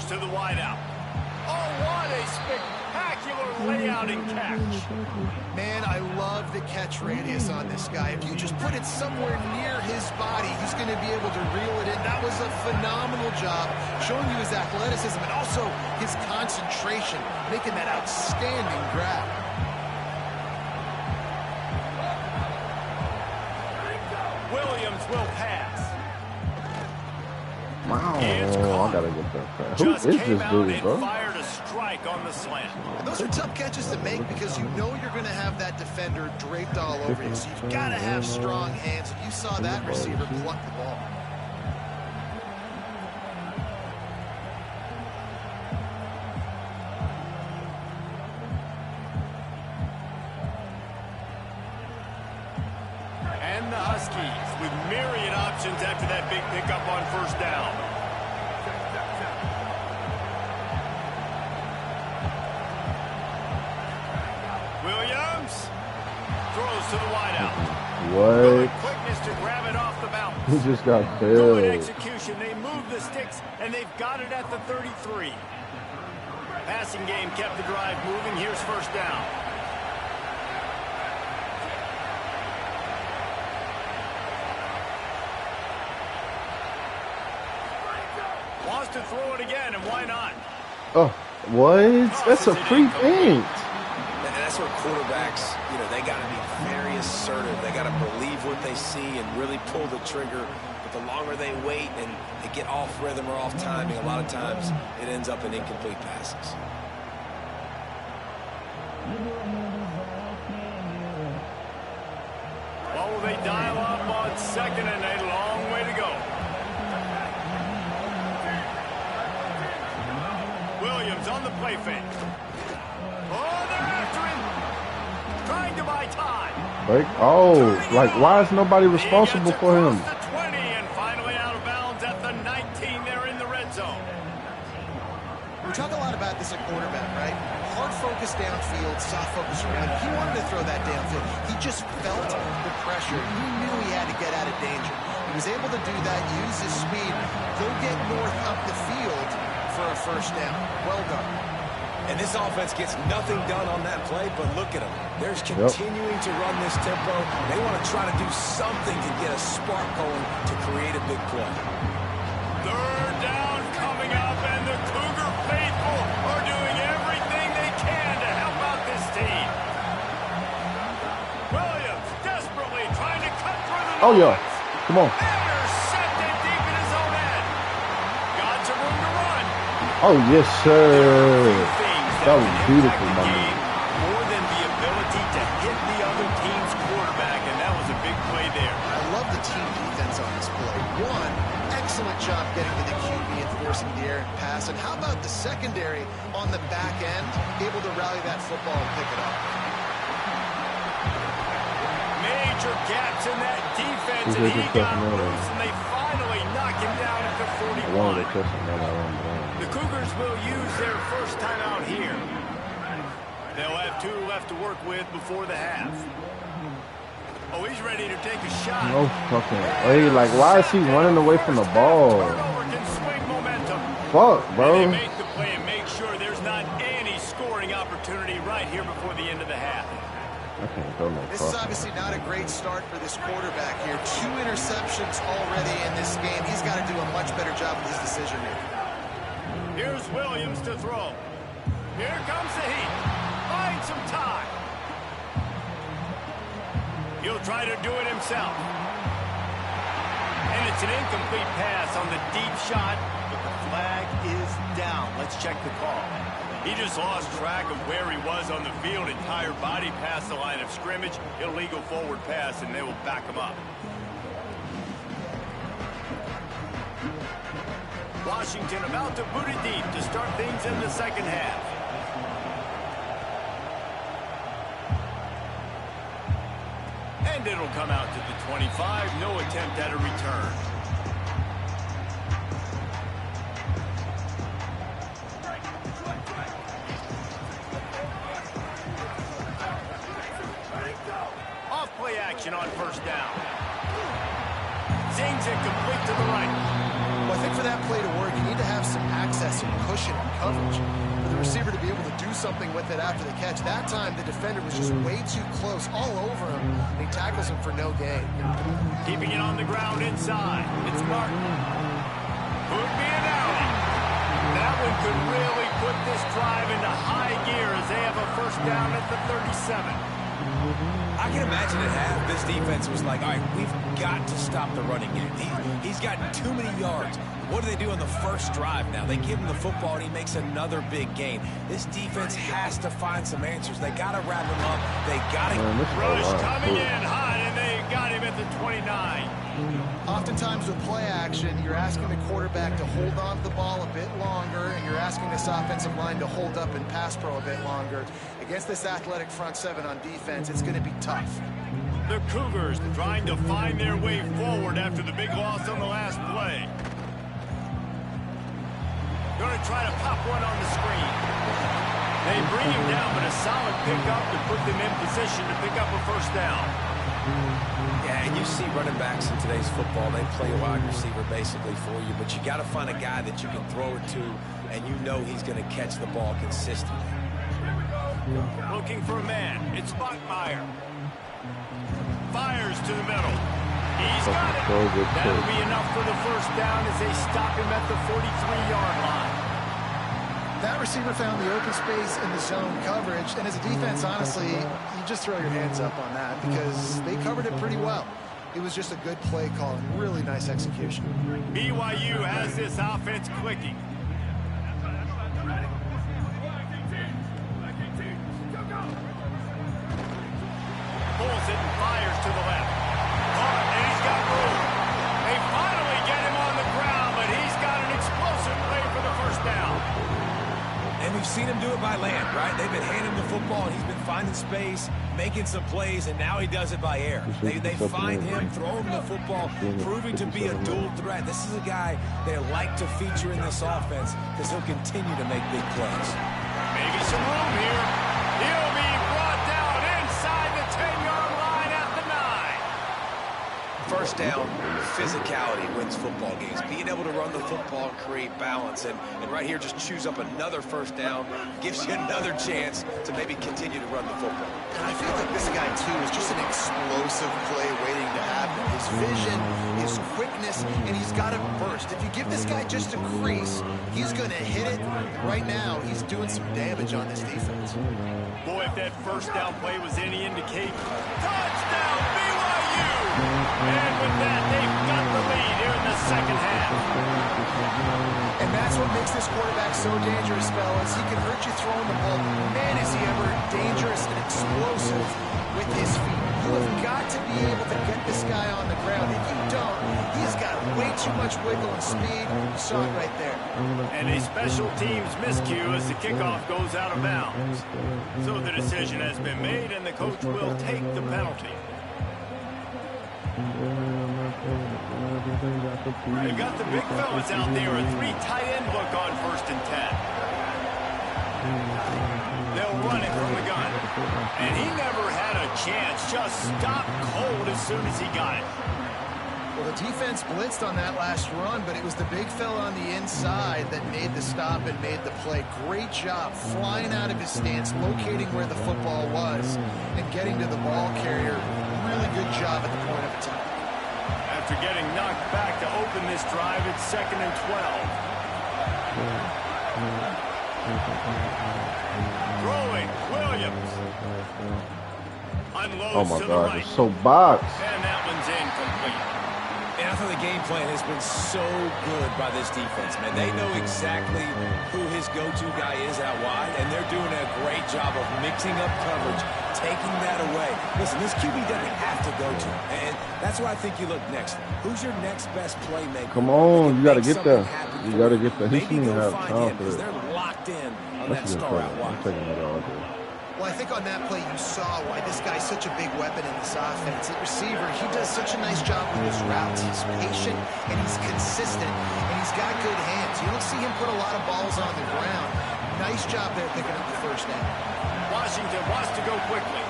To the wideout. Oh, what a spectacular layout and catch. Man, I love the catch radius on this guy. If you just put it somewhere near his body, he's going to be able to reel it in. That was a phenomenal job, showing you his athleticism and also his concentration, making that outstanding grab. Williams will pass. Wow, I gotta get that pass. Who is this dude, bro? Fired a strike on the slant. And those are tough catches to make because you know you're going to have that defender draped all over you. So you've got to have strong hands. You saw that receiver pluck the ball. And the Huskies with myriad options after that big pickup on first down. throws to the wideout. What? Good quickness to grab it off the bounce. He just got Good failed. execution. They moved the sticks, and they've got it at the 33. Passing game kept the drive moving. Here's first down. Wants to throw it again, and why not? Oh, what? That's a free feint. And that's where quarterbacks, they got to be very assertive. They got to believe what they see and really pull the trigger. But the longer they wait and they get off rhythm or off timing, a lot of times it ends up in incomplete passes. Well, will they dial up on second and a long way to go? Williams on the play fake. Oh, they're after him. Trying to buy time. Like, why is nobody responsible for him? The 20 and finally out of bounds at the 19. They're in the red zone. We talk a lot about this at quarterback, right? Hard focus downfield, soft focus around. He wanted to throw that downfield. He just felt the pressure. He knew he had to get out of danger. He was able to do that, use his speed, go get north up the field for a first down. Well done. And this offense gets nothing done on that play, but look at them. They're continuing to run this tempo. They want to try to do something to get a spark going to create a big play. Third down coming up, and the Cougar faithful are doing everything they can to help out this team. Williams desperately trying to cut through the Oh, yeah. noise. Come on. Intercepted deep in his own end. Got some room to run. Oh, yes, sir. That was beautiful, my man. More than the ability to hit the other team's quarterback, and that was a big play there. I love the team defense on this play. One, excellent job getting to the QB and forcing the errant pass. And how about the secondary on the back end, able to rally that football and pick it up? Major gaps in that defense, and he got loose, and they finally knock him down at the 41. The Cougars will use their first time out here. They'll have 2 left to work with before the half. Oh, he's ready to take a shot. No fucking way. Like, why is he running away from the ball? Can swing momentum. Fuck, bro. They make the play and make sure there's not any scoring opportunity right here before the end of the half. I can't go no This is obviously not a great start for this quarterback here. 2 interceptions already in this game. He's got to do a much better job with his decision making. Here's Williams to throw. Here comes the heat. Find some time. He'll try to do it himself. And it's an incomplete pass on the deep shot, but the flag is down. Let's check the call. He just lost track of where he was on the field. Entire body past the line of scrimmage. Illegal forward pass, and they will back him up. Washington about to boot it deep to start things in the second half. And it'll come out to the 25. No attempt at a return. Off play action on first down. Zings it complete to the right. Well, I think for that play to work, you need to have some access and cushion and coverage for the receiver to be able to do something with it after the catch. That time, the defender was just way too close, all over him, and he tackles him for no gain. Keeping it on the ground inside. It's Martin. Could be an alley. That one could really put this drive into high gear as they have a first down at the 37. I can imagine at half, this defense was like, all right, we've got to stop the running game. He's got too many yards. What do they do on the first drive now? They give him the football, and he makes another big gain. This defense has to find some answers. They got to wrap him up. They got to... Rush coming in hot, and they got him at the 29. Oftentimes with play action, you're asking the quarterback to hold on to the ball a bit longer, and you're asking this offensive line to hold up and pass pro a bit longer. Against this athletic front seven on defense, it's going to be tough. The Cougars trying to find their way forward after the big loss on the last play. Going to try to pop one on the screen. They bring him down, but a solid pickup to put them in position to pick up a first down. Yeah, and you see running backs in today's football, they play a wide receiver basically for you, but you got to find a guy that you can throw it to, and you know he's going to catch the ball consistently. Looking for a man. It's Bachmeyer. Fires to the middle. He's got it. That'll be enough for the first down as they stop him at the 43-yard line. That receiver found the open space in the zone coverage, and as a defense, honestly, you just throw your hands up on that because they covered it pretty well. It was just a good play call and really nice execution. BYU has this offense clicking. Pulls it and fires to the left. Caught, and he's got room. They finally get him on the ground, but he's got an explosive play for the first down. And we've seen him do it by land, right? They've been handing him the football, and he's been finding space, making some plays, and now he does it by air. They find him, throw him the football, proving to be a dual threat. This is a guy they like to feature in this offense because he'll continue to make big plays. Maybe some room here. He'll be brought down inside the 10-yard line at the 9. First down, physicality wins football games. Being able to run the football and create balance. And right here, just choose up another first down, gives you another chance to maybe continue to run the football. And I feel like this guy, too, is just an explosive play waiting to happen. His vision, his quickness, and he's got a burst. If you give this guy just a crease, he's going to hit it. Right now, he's doing some damage on this defense. Boy, if that first down play was any indication. Touchdown, BYU! And with that, they've got the lead here in the second half. And that's what makes this quarterback so dangerous, fellas. He can hurt you throwing the ball. Man, is he ever dangerous and explosive with his feet. You have got to be able to get this guy on the ground. If you don't, he's got way too much wiggle and speed. You saw it right there. And a special teams miscue as the kickoff goes out of bounds. So the decision has been made, and the coach will take the penalty. They've got the big fellas out there, a 3 tight end look on 1st and 10. They'll run it from the gun. And he never had a chance, just stopped cold as soon as he got it. Well, the defense blitzed on that last run, but it was the big fella on the inside that made the stop and made the play. Great job flying out of his stance, locating where the football was, and getting to the ball carrier. Really good job at the point of attack. After getting knocked back to open this drive, it's 2nd and 12. Throwing, Williams. Unloads oh my to God, the right. it's so boxed. And that one's incomplete. And I thought the game plan has been so good by this defense, man. They know exactly who his go-to guy is out wide, and they're doing a great job of mixing up coverage, taking that away. Listen, this QB doesn't have to go to him, and that's where I think you look next. Who's your next best playmaker? Come on, you got to get there. You got to get there. He Maybe shouldn't go have find time him for because it. they're locked in on That's that star out wide. I'm taking that all day. Well, I think on that play you saw why this guy's such a big weapon in this offense. At receiver, he does such a nice job with his routes. He's patient, and he's consistent, and he's got good hands. You don't see him put a lot of balls on the ground. Nice job there picking up the first down. Washington wants to go quickly.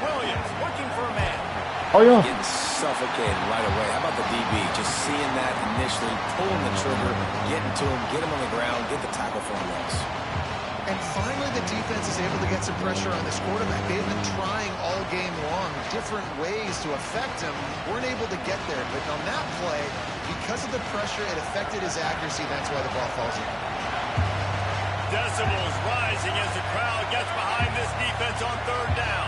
Williams looking for a man. Oh, yeah. Getting suffocated right away. How about the DB? Just seeing that initially, pulling the trigger, getting to him, get him on the ground, get the tackle for him once. And finally, the defense is able to get some pressure on this quarterback. They've been trying all game long different ways to affect him. Weren't able to get there. But on that play, because of the pressure, it affected his accuracy. That's why the ball falls in. Decibels rising as the crowd gets behind this defense on 3rd down.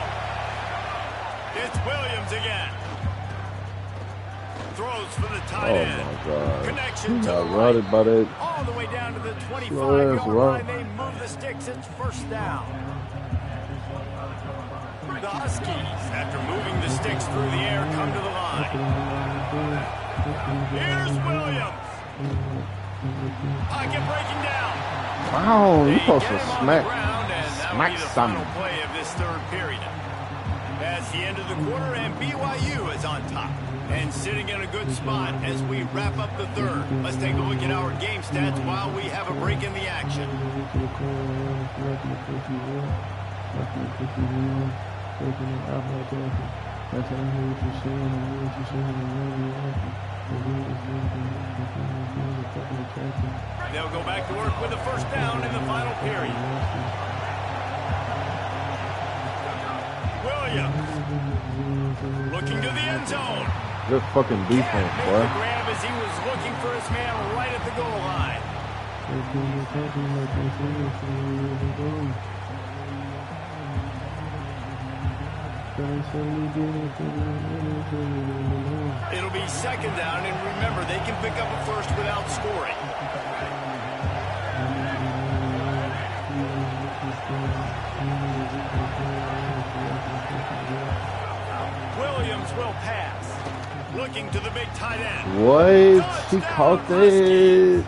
It's Williams again. Throws for the tight end. Oh, my God. Connection to the Routed by that. all the way down to the 25-yard line. They move the sticks. It's 1st down. The Huskies, after moving the sticks through the air, come to the line. Here's Williams. Pocket breaking down. Wow, you're supposed to Get him on smack the ground, and that'll be the final play of this 3rd period. That's the end of the quarter, and BYU is on top. And sitting in a good spot as we wrap up the 3rd. Let's take a look at our game stats while we have a break in the action. They'll go back to work with a first down in the final period. Williams looking to the end zone. Good fucking defense, boy. The grab as he was looking for his man right at the goal line. It'll be second down, and remember, they can pick up a first without scoring. Williams will pass. Looking to the big tight end. What? He caught that.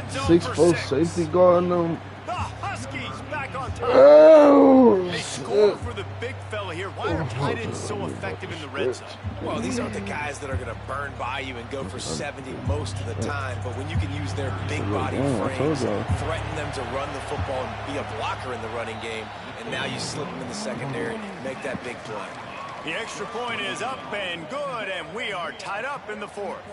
6'4" safety guarding them. The Huskies back on top. Oh, they score for the big fella here. Why are tight ends so effective in the red zone? Well, these aren't the guys that are going to burn by you and go for 70 most of the time, but when you can use their big body frames, threaten them to run the football and be a blocker in the running game, and now you slip them in the secondary and make that big play. The extra point is up and good, and we are tied up in the fourth.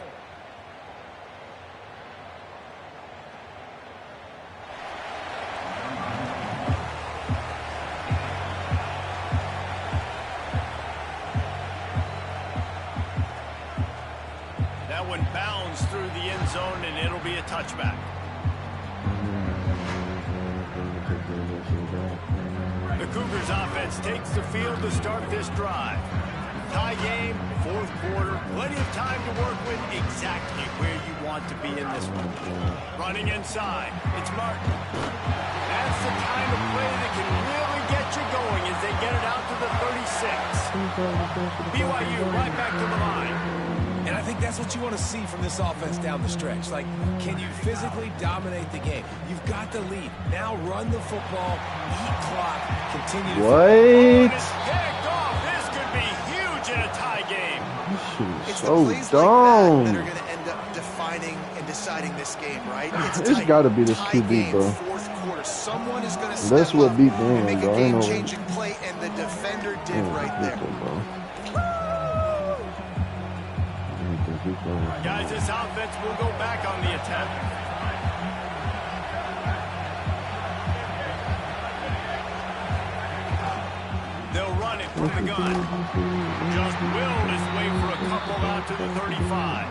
That one bounds through the end zone, and it'll be a touchback. The Cougars offense takes the field to start this drive. Tie game, fourth quarter, plenty of time to work with exactly where you want to be in this one. Running inside, it's Martin. That's the kind of play that can really get you going as they get it out to the 36. BYU right back to the line. And I think that's what you want to see from this offense down the stretch. Like, can you physically dominate the game? You've got the lead. Now run the football, eat clock, continue to... What? Picked off. This could be huge in a tie game. It's so the plays dumb. like that are going to end up defining and deciding this game, right? It's got to be this QB, bro. Fourth quarter. Someone is going to That's what beat them, make bro. a game-changing play, and the defender did right there. Guys, this offense will go back on the attack. They'll run it from the gun. Just willed his way for a couple out to the 35.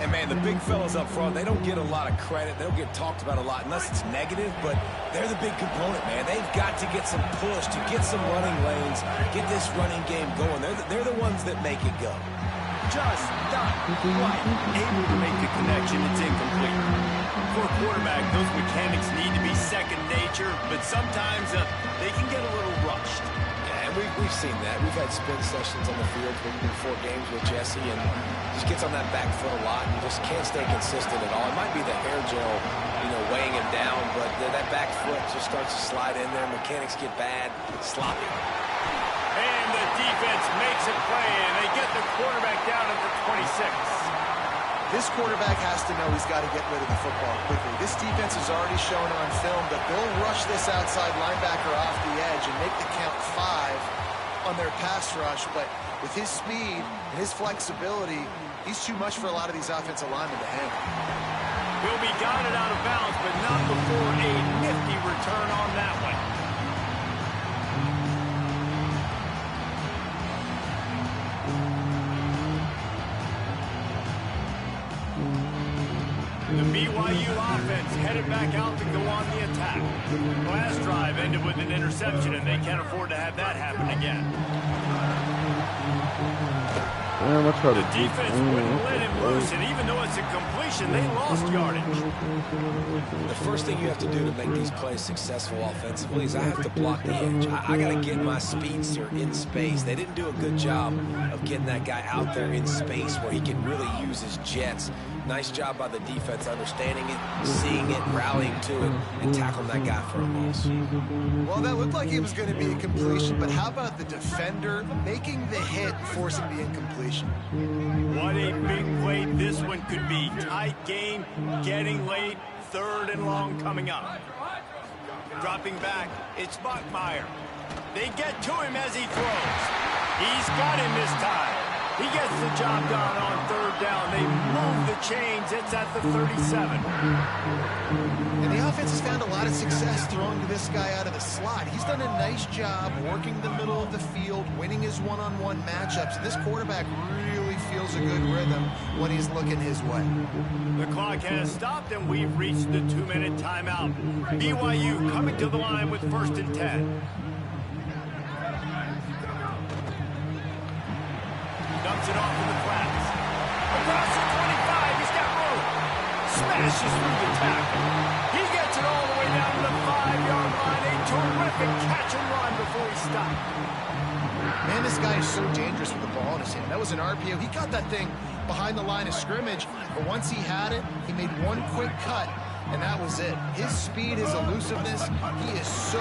And, man, the big fellas up front, they don't get a lot of credit. They don't get talked about a lot unless it's negative, but they're the big component, man. They've got to get some push, to get some running lanes, get this running game going. They're the ones that make it go. Just not quite able to make the connection. It's incomplete. For a quarterback, those mechanics need to be second nature, but sometimes they can get a little rushed. Yeah, and we've seen that. We've had spin sessions on the field before games with Jesse, and just gets on that back foot a lot and just can't stay consistent at all. It might be the hair gel, weighing him down, but that back foot just starts to slide in there. Mechanics get bad, sloppy. And the defense makes a play, and they get the quarterback down at the 26. This quarterback has to know he's got to get rid of the football quickly. This defense has already shown on film that they'll rush this outside linebacker off the edge and make the count 5 on their pass rush. But with his speed and his flexibility, he's too much for a lot of these offensive linemen to handle. Will be guided out of bounds, but not before a nifty return on that one. The BYU offense headed back out to go on the attack. Last drive ended with an interception, and they can't afford to have that happen again. The defense wouldn't let him loose, and even though it's a completion, they lost yardage. The first thing you have to do to make these plays successful offensively is I have to block the edge. I got to get my speedster in space. They didn't do a good job of getting that guy out there in space where he can really use his jets. Nice job by the defense understanding it, seeing it, rallying to it, and tackling that guy for a loss. Well, that looked like it was going to be a completion, but how about the defender making the hit and forcing the incompletion? What a big play this one could be. Tight game, getting late, 3rd and long coming up. Dropping back, it's Bachmeyer. They get to him as he throws. He's got him this time. He gets the job done on 3rd down. They move the chains. It's at the 37. And the offense has found a lot of success throwing to this guy out of the slot. He's done a nice job working the middle of the field, winning his one-on-one matchups. And this quarterback really feels a good rhythm when he's looking his way. The clock has stopped, and we've reached the 2-minute timeout. BYU coming to the line with 1st and 10. Dumps it off in the flats. Across the 25, he's got room. Smashes through the tackle. He gets it all the way down to the 5-yard line. A terrific catch and run before he stopped. Man, this guy is so dangerous with the ball in his hand. That was an RPO. He got that thing behind the line of scrimmage, but once he had it, he made one quick cut, and that was it. His speed, his elusiveness, he is so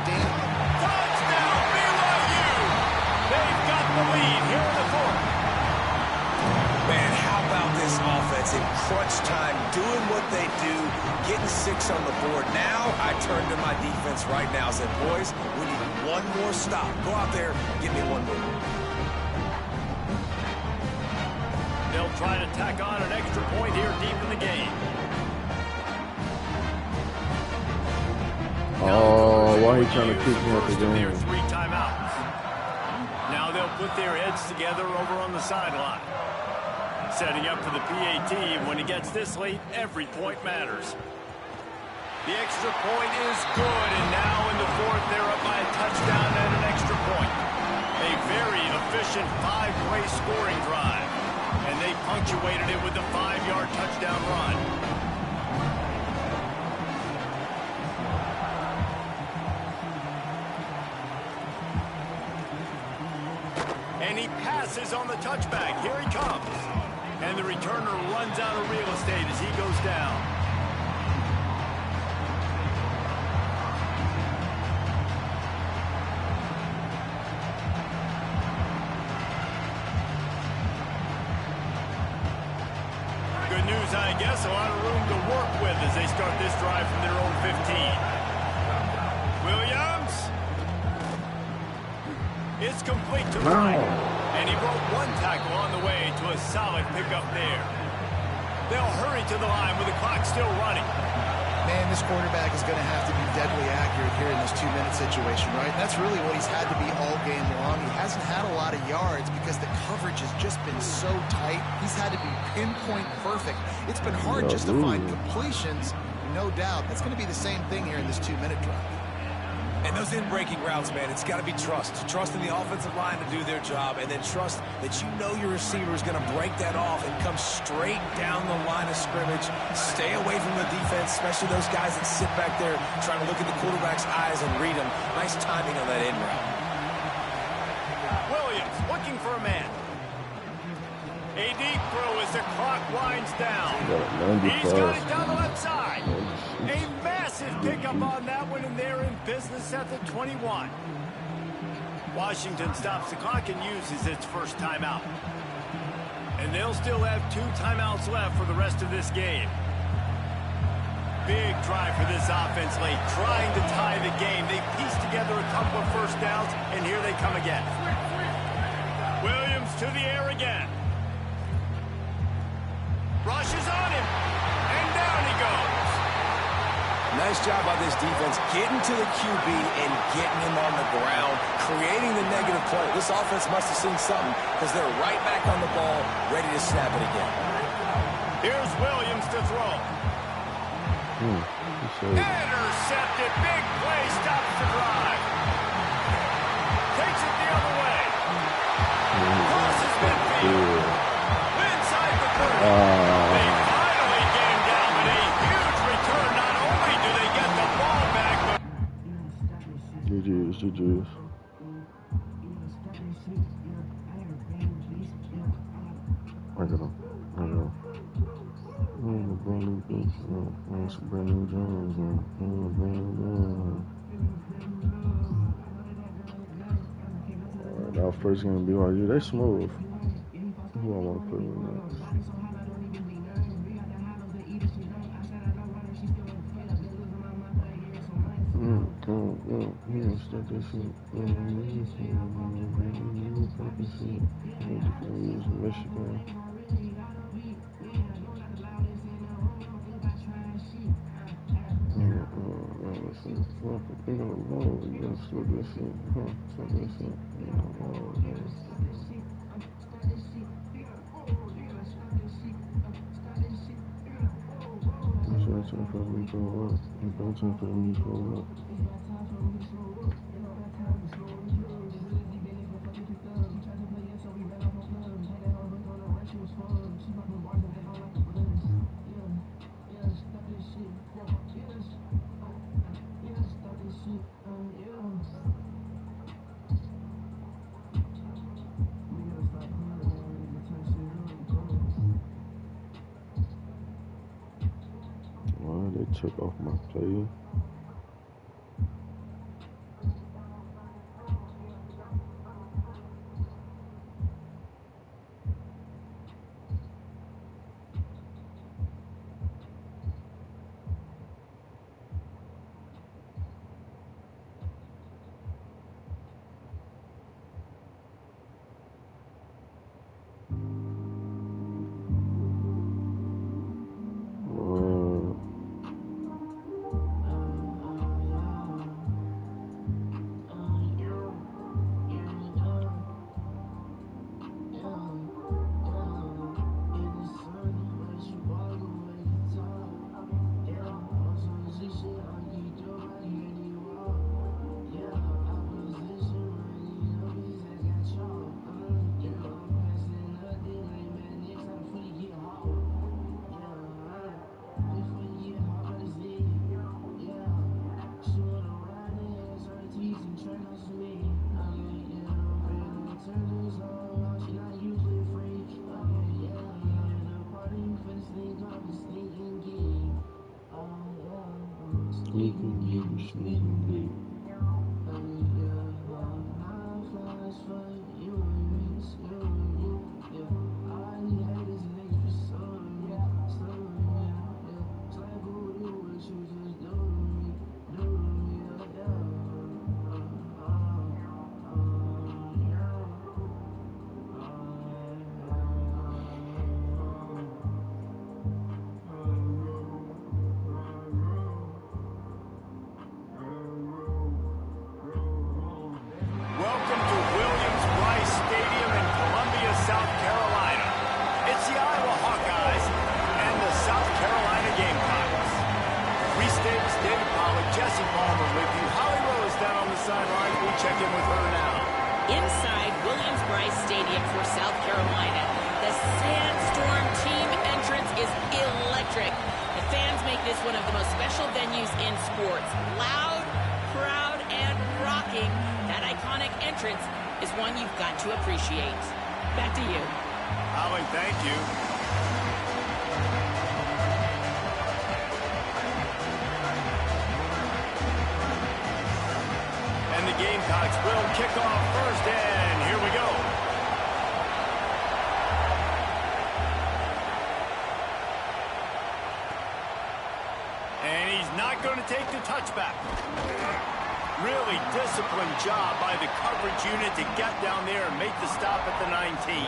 damn. Touchdown, BYU! They've got the lead here in the 4th. Man, how about this offense in crunch time, doing what they do, getting 6 on the board. Now I turn to my defense right now and said, boys, we need one more stop. Go out there, give me one more. They'll try to tack on an extra point here deep in the game. Oh, why are he trying to kick me up again? Their 3 timeouts. Now they'll put their heads together over on the sideline. Setting up for the PAT. When he gets this late, every point matters. The extra point is good, and now in the 4th, they're up by a touchdown and an extra point. A very efficient 5-play scoring drive, and they punctuated it with a 5-yard touchdown run. And he passes on the touchback. Here he comes. And the returner runs out of real estate as he goes down. Good news, I guess. A lot of room to work with as they start this drive from their own 15. Williams. It's complete to the right. And he broke one tackle on the way to a solid pickup there. They'll hurry to the line with the clock still running. Man, this quarterback is going to have to be deadly accurate here in this 2-minute situation, right? That's really what he's had to be all game long. He hasn't had a lot of yards because the coverage has just been so tight. He's had to be pinpoint perfect. It's been hard just to find completions, no doubt. That's going to be the same thing here in this 2-minute drive. And those in-breaking routes, man, it's got to be trust. Trust in the offensive line to do their job, and then trust that you know your receiver is going to break that off and come straight down the line of scrimmage. Stay away from the defense, especially those guys that sit back there trying to look at the quarterback's eyes and read him. Nice timing on that in route. Williams looking for a man. A deep throw as the clock winds down. He's got it down the left side. A massive pickup on that one, and they're in business at the 21. Washington stops the clock and uses its first timeout. And they'll still have 2 timeouts left for the rest of this game. Big drive for this offense late, trying to tie the game. They pieced together a couple of first downs, and here they come again. Williams to the air again. Rushes on him, and down he goes. Nice job by this defense getting to the QB and getting him on the ground, creating the negative play. This offense must have seen something because they're right back on the ball, ready to snap it again. Here's Williams to throw. Intercepted. Big play. Stops the drive. Takes it the other way. Crosses midfield. Inside the 30. They finally game down with a huge return. Not only do they get the ball back, but GG's. I got him. Alright, our first game be BYU. They smooth. Who I want to put in next? He gonna start that shit. Michigan. Why they took off my play? Really disciplined job by the coverage unit to get down there and make the stop at the 19.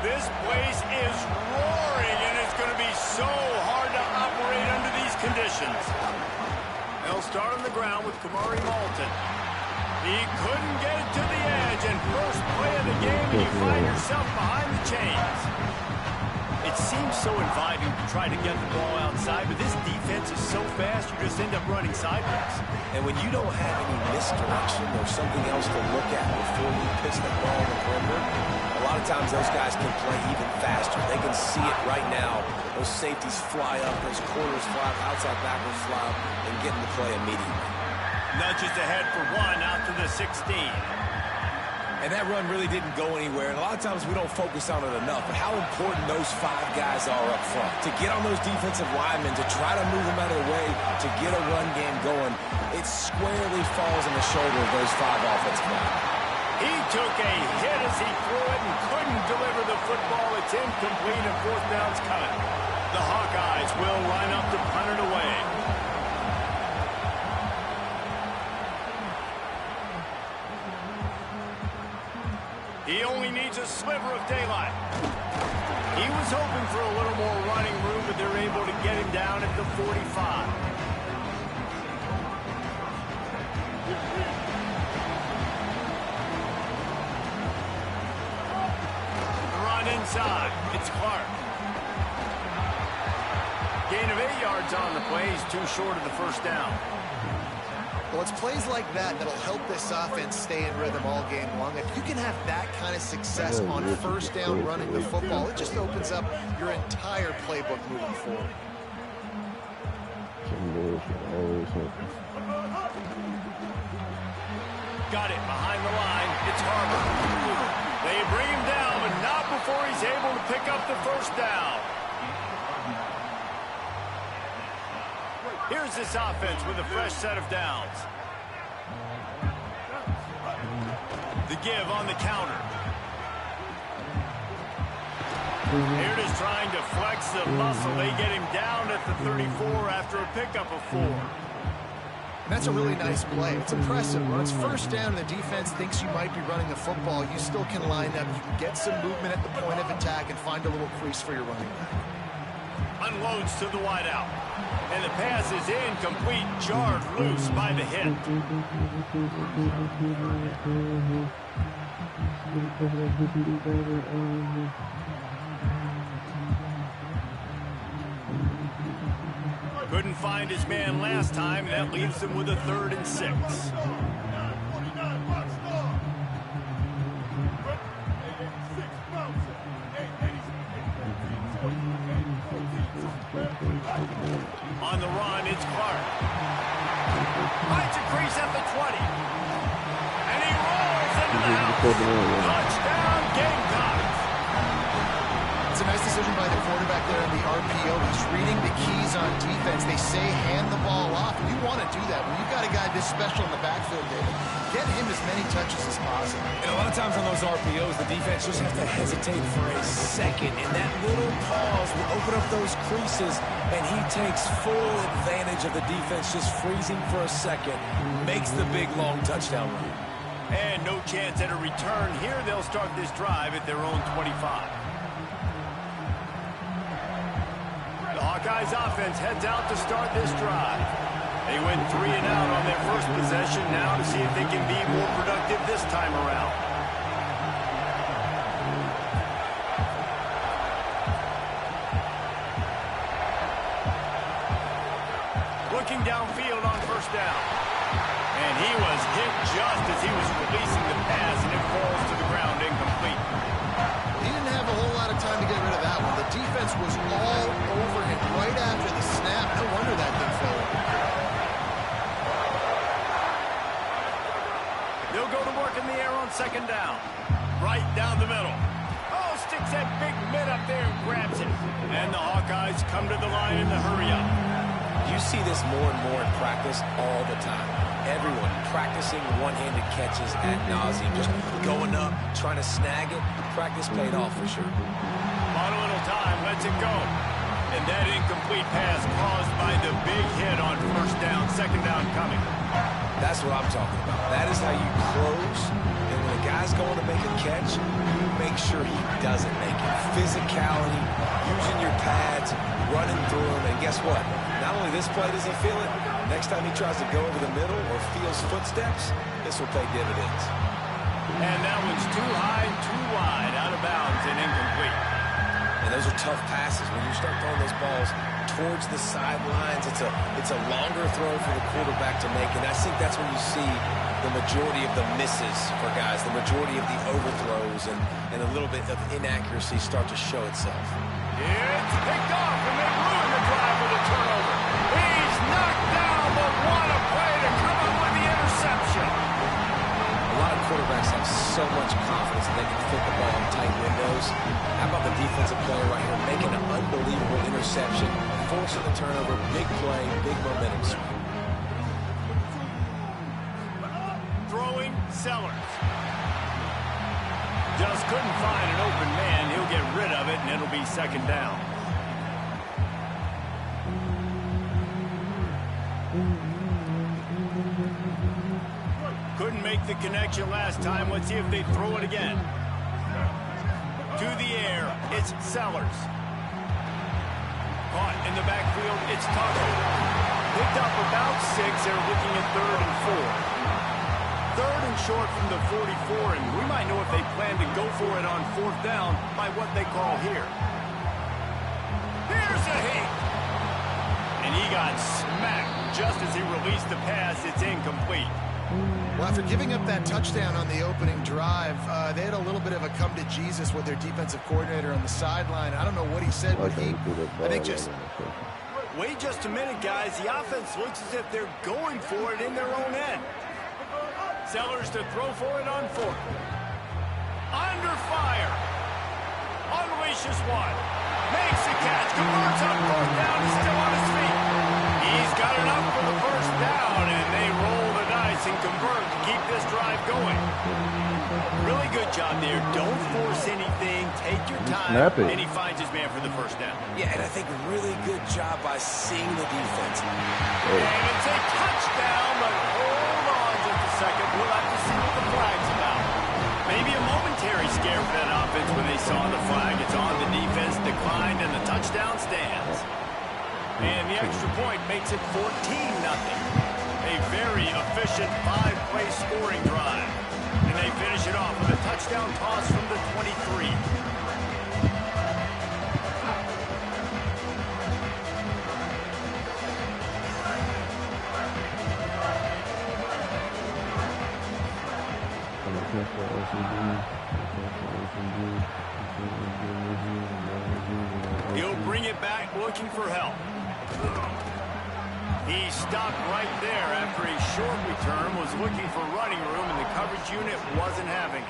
This place is roaring, and it's going to be so hard to operate under these conditions. They'll start on the ground with Kamari Malton. He couldn't get it to the edge, and first play of the game, and you find yourself behind the chains. It seems so inviting to try to get the ball outside, but this defense is so fast, you just end up running sideways. And when you don't have any misdirection or something else to look at before you pitch the ball in the perimeter, a lot of times those guys can play even faster. They can see it right now. Those safeties fly up, those corners fly up, outside backwards fly up, and get into play immediately. Nudges ahead for one out to the 16. And that run really didn't go anywhere. And a lot of times we don't focus on it enough. But how important those 5 guys are up front. To get on those defensive linemen, to try to move them out of the way, to get a run game going. it squarely falls on the shoulder of those 5 offensive linemen. He took a hit as he threw it and couldn't deliver the football. It's incomplete and 4th down's coming. The Hawkeyes will line up to punt it away. He only needs a sliver of daylight. He was hoping for a little more running room, but they're able to get him down at the 45. The run inside. It's Clark. Gain of 8 yards on the play. He's too short of the 1st down. Well, it's plays like that that'll help this offense stay in rhythm all game long. If you can have that kind of success on 1st down running the football, it just opens up your entire playbook moving forward. Got it behind the line. It's Harbor. They bring him down, but not before he's able to pick up the 1st down. Here's this offense with a fresh set of downs. The give on the counter. Here it is trying to flex the muscle. They get him down at the 34 after a pickup of 4. And that's a really nice play. It's impressive. When it's 1st down and the defense thinks you might be running the football, you still can line up. You can get some movement at the point of attack and find a little crease for your running back. Unloads to the wideout. And the pass is incomplete, jarred loose by the hit. Couldn't find his man last time, and that leaves him with a 3rd and 6. On the run, it's Clark. Finds a crease at the 20. And he rolls into the house. Touchdown, Gamecocks. It's a nice decision by the quarterback there in the RPO. He's reading the keys on defense. They say hand the ball off. You want to do that. When you've got a guy this special in the backfield, David, get him as many touches as possible. And a lot of times on those RPOs, the defense just have to hesitate for a second. And that little pause will open up those creases, and he takes full advantage of the defense just freezing for a second. Makes the big, long touchdown run. And no chance at a return here. They'll start this drive at their own 25. The Hawkeyes offense heads out to start this drive. They went 3 and out on their first possession, now to see if they can be more productive this time around. Looking downfield on 1st down. And he was hit just as he was releasing the pass, and it falls to the ground incomplete. He didn't have a whole lot of time to get rid of that one. The defense was all over him right after the snap. No wonder that thing fell. They'll go to work in the air on 2nd down. Right down the middle. Oh, sticks that big mid up there and grabs it. And the Hawkeyes come to the line in the hurry up. You see this more and more in practice all the time. Everyone practicing one-handed catches ad nauseum, just going up, trying to snag it. Practice paid off for sure. On a little time, lets it go. And that incomplete pass caused by the big hit on 1st down, 2nd down coming. That's what I'm talking about. That is how you close. And when a guy's going to make a catch, you make sure he doesn't make it. Physicality, using your pads, running through him. And guess what? Not only this play does he feel it, next time he tries to go over the middle or feels footsteps, this will pay dividends. And that one's too high, too wide, out of bounds and incomplete. And those are tough passes. When you start throwing those balls towards the sidelines, it's a longer throw for the quarterback to make. And I think that's when you see the majority of the misses for guys, the majority of the overthrows and a little bit of inaccuracy start to show itself. It's picked off, and they ruin the drive with a turnover. He's knocked down, but what a play to come up with the interception. A lot of quarterbacks have so much confidence that they can fit the ball in tight windows. How about the defensive player right here making an unbelievable interception, forcing the turnover, big play, big momentum swing. Sellers. Just couldn't find an open man. He'll get rid of it, and it'll be second down. Couldn't make the connection last time. Let's see if they throw it again. To the air, it's Sellers. Caught in the backfield, it's Tucker. Picked up about 6. They're looking at 3rd and 4. 3rd and short from the 44, and we might know if they plan to go for it on 4th down by what they call here. Here's a hit. And he got smacked just as he released the pass. It's incomplete. Well, after giving up that touchdown on the opening drive, they had a little bit of a come to Jesus with their defensive coordinator on the sideline. I don't know what he said, but I think just... Wait just a minute, guys. The offense looks as if they're going for it in their own end. Sellers to throw for it on 4th. Under fire. Unleashes one. Makes the catch. Converts on 4th down. He's still on his feet. He's got enough for the 1st down, and they roll the dice and convert to keep this drive going. Really good job there. Don't force anything. Take your time. And he finds his man for the 1st down. Yeah, and I think really good job by seeing the defense. And it's a touchdown, but hold on just a second. We'll have to see what the flag's about. Maybe a momentary scare for that offense when they saw the flag. It's on the defense, declined, and the touchdown stands. And the extra point makes it 14-0. A very efficient 5-play scoring drive. And they finish it off with a touchdown toss from the 23. He'll bring it back looking for help. He stopped right there after a short return, was looking for running room, and the coverage unit wasn't having it.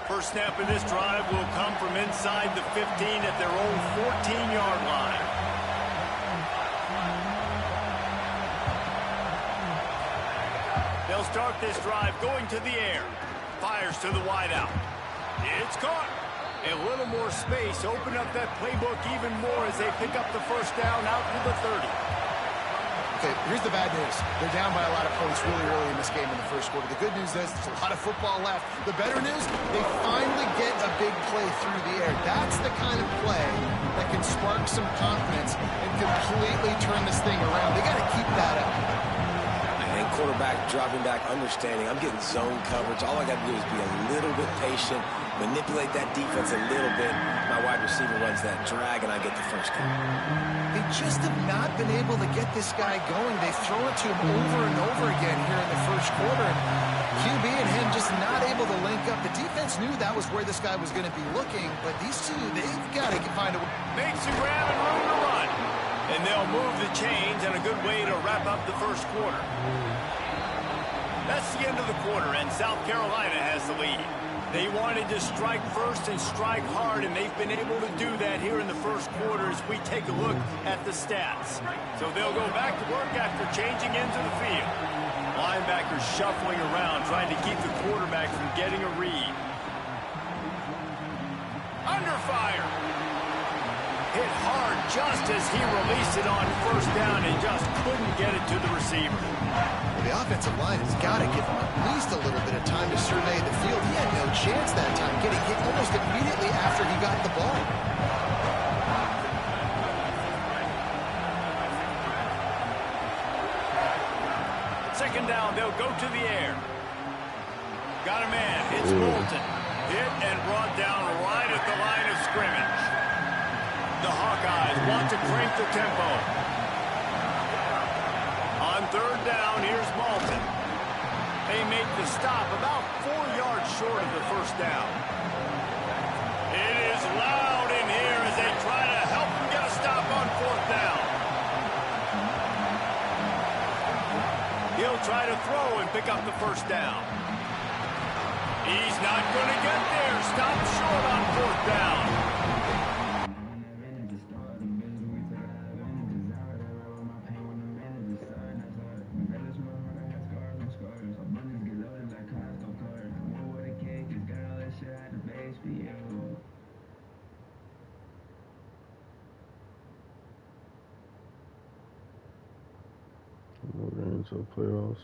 First snap of this drive will come from inside the 15 at their own 14-yard line. They'll start this drive going to the air. Fires to the wideout. It's caught. A little more space. Open up that playbook even more as they pick up the 1st down out to the 30. Okay, here's the bad news. They're down by a lot of points really early in this game in the 1st quarter. The good news is there's a lot of football left. The better news, they finally get a big play through the air. That's the kind of play that can spark some confidence and completely turn this thing around. They got to keep that up. I think quarterback dropping back, understanding I'm getting zone coverage. All I got to do is be a little bit patient, manipulate that defense a little bit. My wide receiver runs that drag, and I get the 1st down. They just have not been able to get this guy going. They've thrown it to him over and over again here in the 1st quarter. QB and him just not able to link up. The defense knew that was where this guy was going to be looking, but these two, they've got to find a way. Makes a grab and room to run. And they'll move the chains, and a good way to wrap up the 1st quarter. That's the end of the quarter, and South Carolina has the lead. They wanted to strike first and strike hard, and they've been able to do that here in the 1st quarter as we take a look at the stats. So they'll go back to work after changing into the field. Linebackers shuffling around, trying to keep the quarterback from getting a read. Under fire. Hit hard just as he released it on 1st down and just couldn't get it to the receiver. The offensive line has got to give him at least a little bit of time to survey the field. He had no chance that time, getting hit almost immediately after he got the ball. Second down, they'll go to the air. Got a man. It's Bolton. Hit and brought down right at the line of scrimmage. The Hawkeyes want to crank the tempo. On 3rd down, here's Malton. They make the stop about 4 yards short of the 1st down. It is loud in here as they try to help them get a stop on 4th down. try to throw and pick up the first down. He's not going to get there. Stop short on 4th down. We're into the playoffs.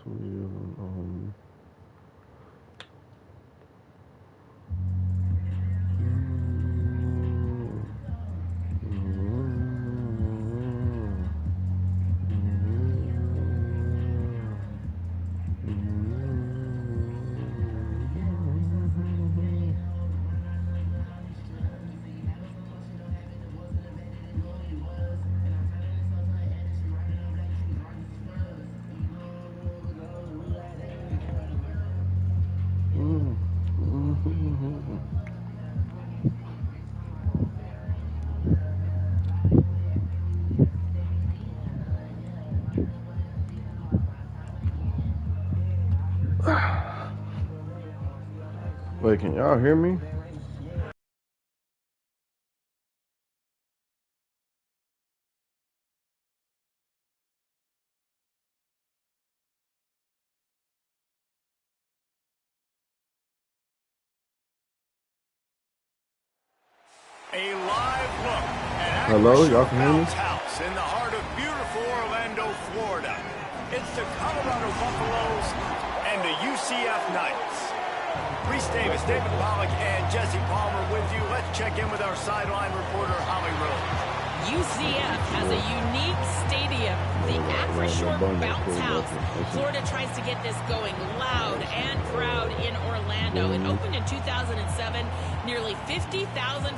Wait, can y'all hear me? A live look at Hello, y'all can hear me? house in the heart of beautiful Orlando, Florida. It's the Colorado Buffaloes and the UCF Knights. Reese Davis, David Pollock, and Jesse Palmer with you. Let's check in with our sideline reporter, Holly Rose. UCF has a unique stadium, the Acrisure Bounce House. Florida tries to get this going loud and proud in Orlando. It opened in 2007. Nearly 50,000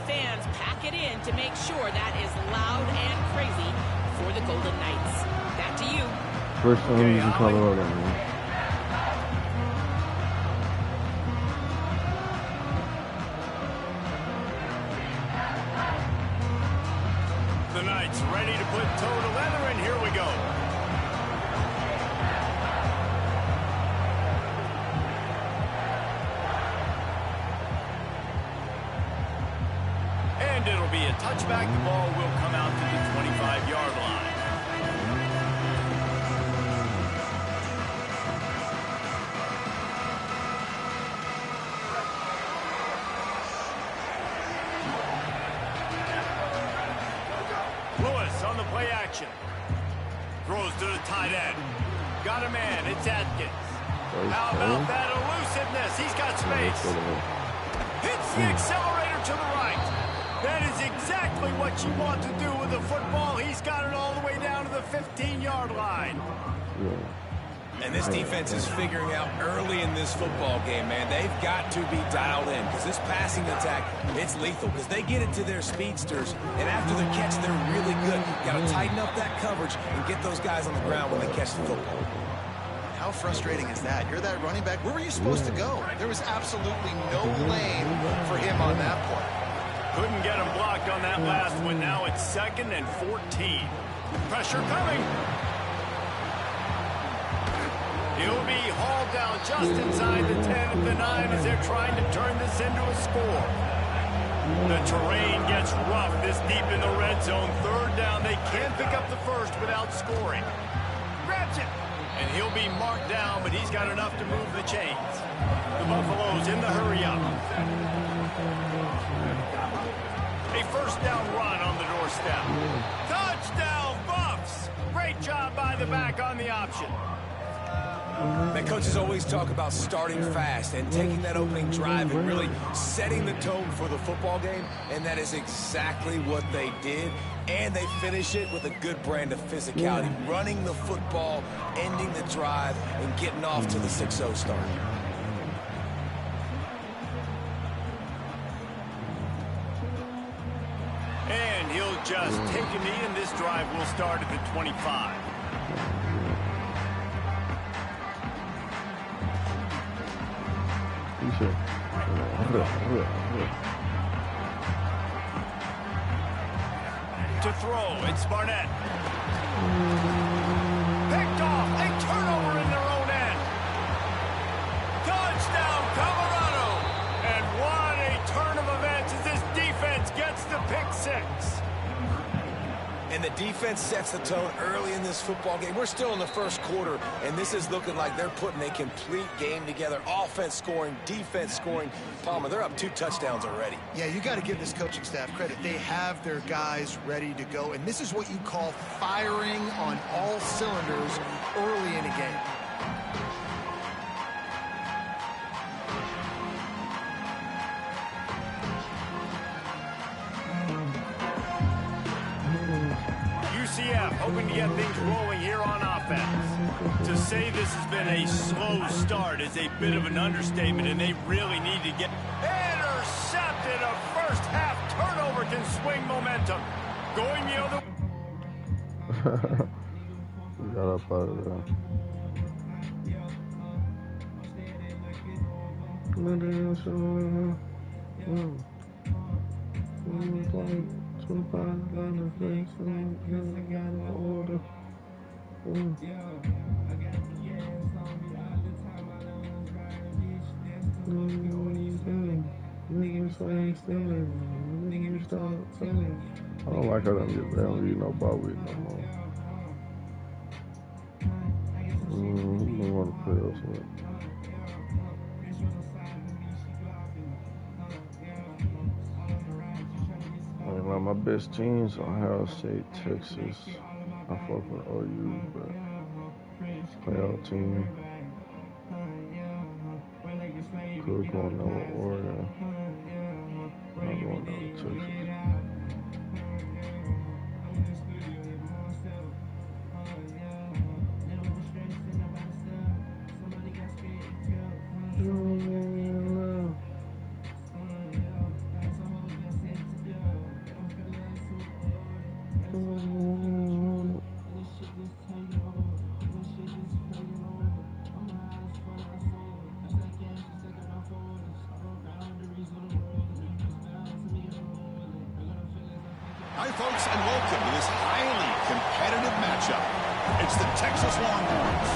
fans pack it in to make sure that is loud and crazy for the Golden Knights. Back to you. First time in Colorado, man. The Knights ready to put toe to leather, and here we go. And it'll be a touchback. The ball will come out to the 25-yard line. On the play action. Throws to the tight end. Got a man. It's Atkins. How about that elusiveness? He's got space. Hits the accelerator to the right. That is exactly what you want to do with the football. He's got it all the way down to the 15-yard line. And this defense is figuring out early in this football game, man. They've got to be dialed in because this passing attack, it's lethal because they get it to their speedsters, and after the catch, they're really good. Got to tighten up that coverage and get those guys on the ground when they catch the football. How frustrating is that? You're that running back. Where were you supposed to go? There was absolutely no lane for him on that play. Couldn't get him blocked on that last one. Now it's 2nd and 14. Pressure coming. He'll be hauled down just inside the 10 at the 9 as they're trying to turn this into a score. The terrain gets rough this deep in the red zone. 3rd down. They can't pick up the first without scoring. Grabs it. And he'll be marked down, but he's got enough to move the chains. The Buffaloes in the hurry up. A 1st down run on the doorstep. Touchdown, Buffs! Great job by the back on the option. The coaches always talk about starting fast and taking that opening drive and really setting the tone for the football game, and that is exactly what they did. And they finish it with a good brand of physicality, running the football, ending the drive, and getting off to the 6-0 start. And he'll just take a knee, and this drive will start at the 25. To throw, it's Barnett. Picked off, a turnover in their own defense sets the tone early in this football game. We're still in the first quarter, and this is looking like they're putting a complete game together. Offense scoring, defense scoring. Palmer, they're up 2 touchdowns already. Yeah, you got to give this coaching staff credit. They have their guys ready to go, and this is what you call firing on all cylinders early in a game. CF hoping to get things rolling here on offense. To say this has been a slow start is a bit of an understatement, and they really need to get intercepted. A first half turnover can swing momentum. Going the other way. We got up out of there. I don't like how they don't get no ball with no more. Who don't want to play us with? Like my best teams are Ohio State, Texas. I fuck with OU, but playoff team. Could go on with Oregon. Not going down with Texas. Hi, folks, and welcome to this highly competitive matchup. It's the Texas Longhorns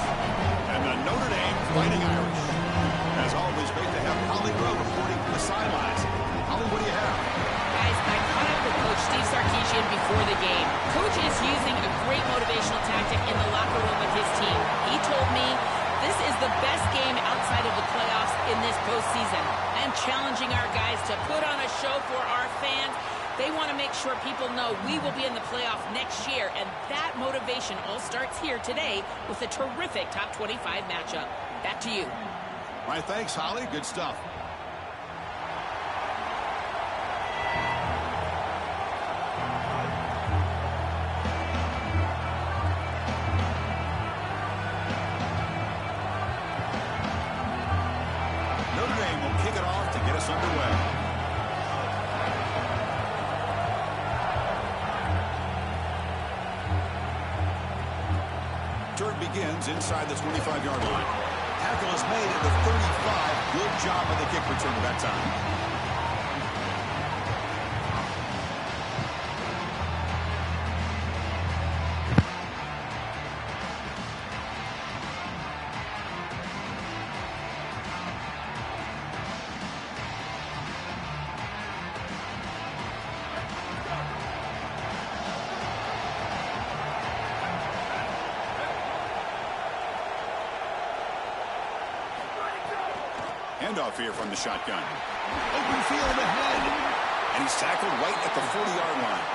and the Notre Dame Fighting Irish. As always, great to have Holly Rowe reporting from the sidelines. Holly, what do you have? Guys, I caught up with Coach Steve Sarkisian before the game. Coach is using a great motivational tactic in the locker room with his team. He told me this is the best game outside of the playoffs in this postseason. And challenging our guys to put on a show for our fans. They want to make sure people know we will be in the playoff next year, and that motivation all starts here today with a terrific top 25 matchup. Back to you. All right, thanks, Holly. Good stuff. Notre Dame will kick it off to get us underway. Turn begins inside the 25-yard line. Tackle is made at the 35. Good job of the kick return at that time. Handoff here from the shotgun. Open field ahead. And he's tackled right at the 40-yard line.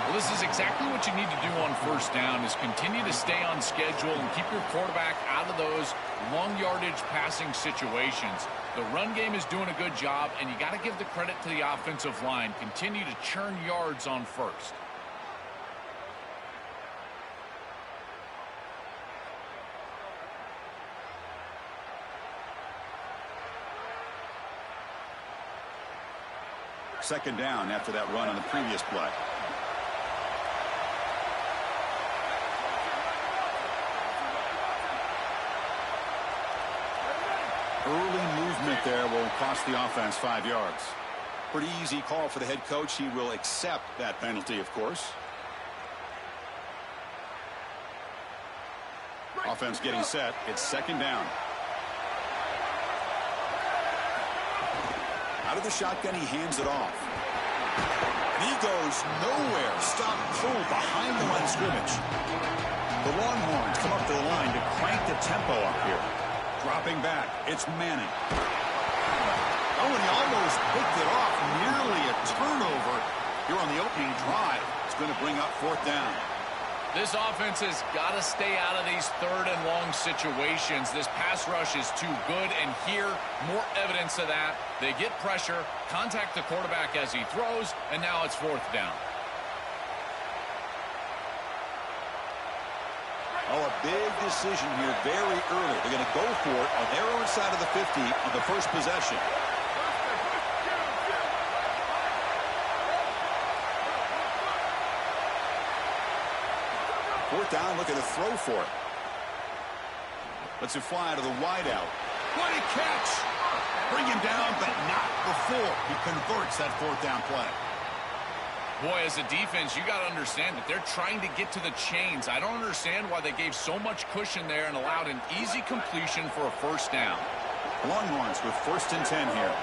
Well, this is exactly what you need to do on first down is continue to stay on schedule and keep your quarterback out of those long yardage passing situations. The run game is doing a good job, and you got to give the credit to the offensive line. Continue to churn yards on first. Second down after that run on the previous play. Early movement there will cost the offense 5 yards. Pretty easy call for the head coach. He will accept that penalty, of course. Offense getting set. It's second down. Out of the shotgun, he hands it off. And He goes nowhere. Stop pulled behind the line of scrimmage. The Longhorns come up to the line to crank the tempo up here. Dropping back, it's Manning. Oh, and he almost picked it off. Nearly a turnover here on the opening drive. It's going to bring up 4th down. This offense has got to stay out of these 3rd and long situations. This pass rush is too good, and here, more evidence of that. They get pressure, contact the quarterback as he throws, and now it's 4th down. Oh, a big decision here very early. They're going to go for it on their own side of the 50 on the first possession. Fourth down, looking to throw for it. Lets it fly to the wideout. What a catch! Bring him down, but not before he converts that 4th down play. Boy, as a defense, you got to understand that they're trying to get to the chains. I don't understand why they gave so much cushion there and allowed an easy completion for a 1st down. Longhorns with 1st and 10 here.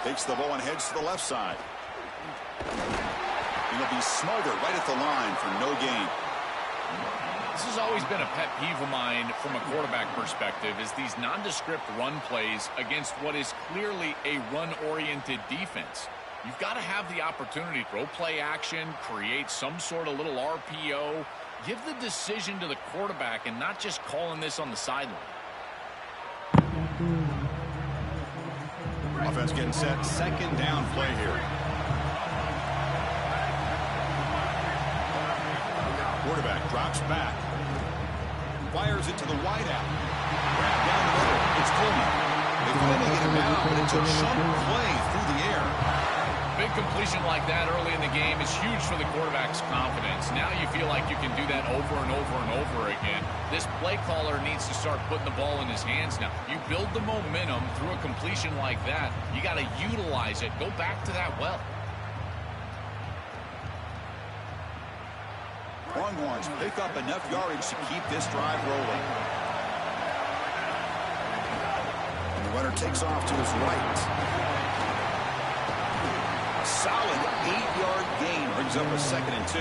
Takes the ball and heads to the left side. He'll be smothered right at the line for no gain. This has always been a pet peeve of mine from a quarterback perspective, is these nondescript run plays against what is clearly a run-oriented defense. You've got to have the opportunity to throw play action, create some sort of little RPO, give the decision to the quarterback and not just calling this on the sideline. Offense getting set. 2nd down play here. Quarterback drops back. Fires it to the wideout. Grab down the middle. It's Coleman. They finally get him down, but it's a chunk play through the air. Big completion like that early in the game is huge for the quarterback's confidence. Now you feel like you can do that over and over and over again. This play caller needs to start putting the ball in his hands now. You build the momentum through a completion like that. You got to utilize it. Go back to that well. Longhorns pick up enough yardage to keep this drive rolling. And the runner takes off to his right. Solid 8-yard gain brings up a 2nd and 2.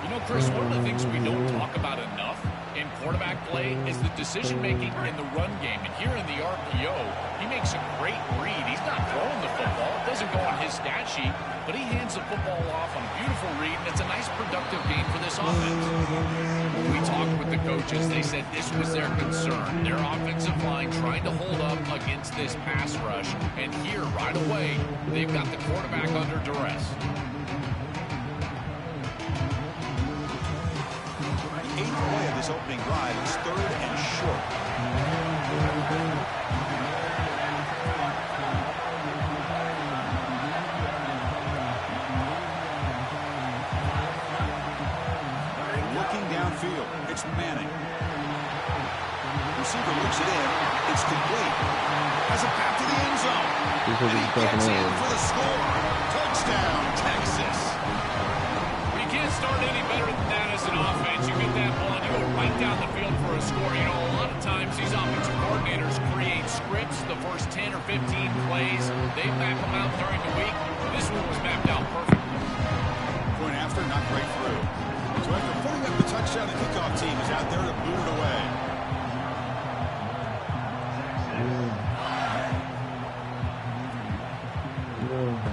You know, Chris, one of the things we don't talk about enough in quarterback play is the decision-making in the run game. And here in the RPO, he makes a great read. He's not throwing the football. It doesn't go on his stat sheet, but he hands the football off on a beautiful read, and it's a nice productive game for this offense. When we talked with the coaches, they said this was their concern. Their offensive line trying to hold up against this pass rush, and here, right away, they've got the quarterback under duress. 8th play of this opening drive is 3rd and short. Looking downfield, it's Manning. Receiver looks it in. It's complete. Has a path to the end zone. And he gets in for the score. Touchdown, Texas. You can't start any better than that as an offense. You get that ball and you go right down the field for a score. You know, a lot of times these offensive coordinators create scripts, the first 10 or 15 plays. They map them out during the week. This one was mapped out perfectly. Point after, not break through. So after putting up the touchdown, the kickoff team is out there to boot it away.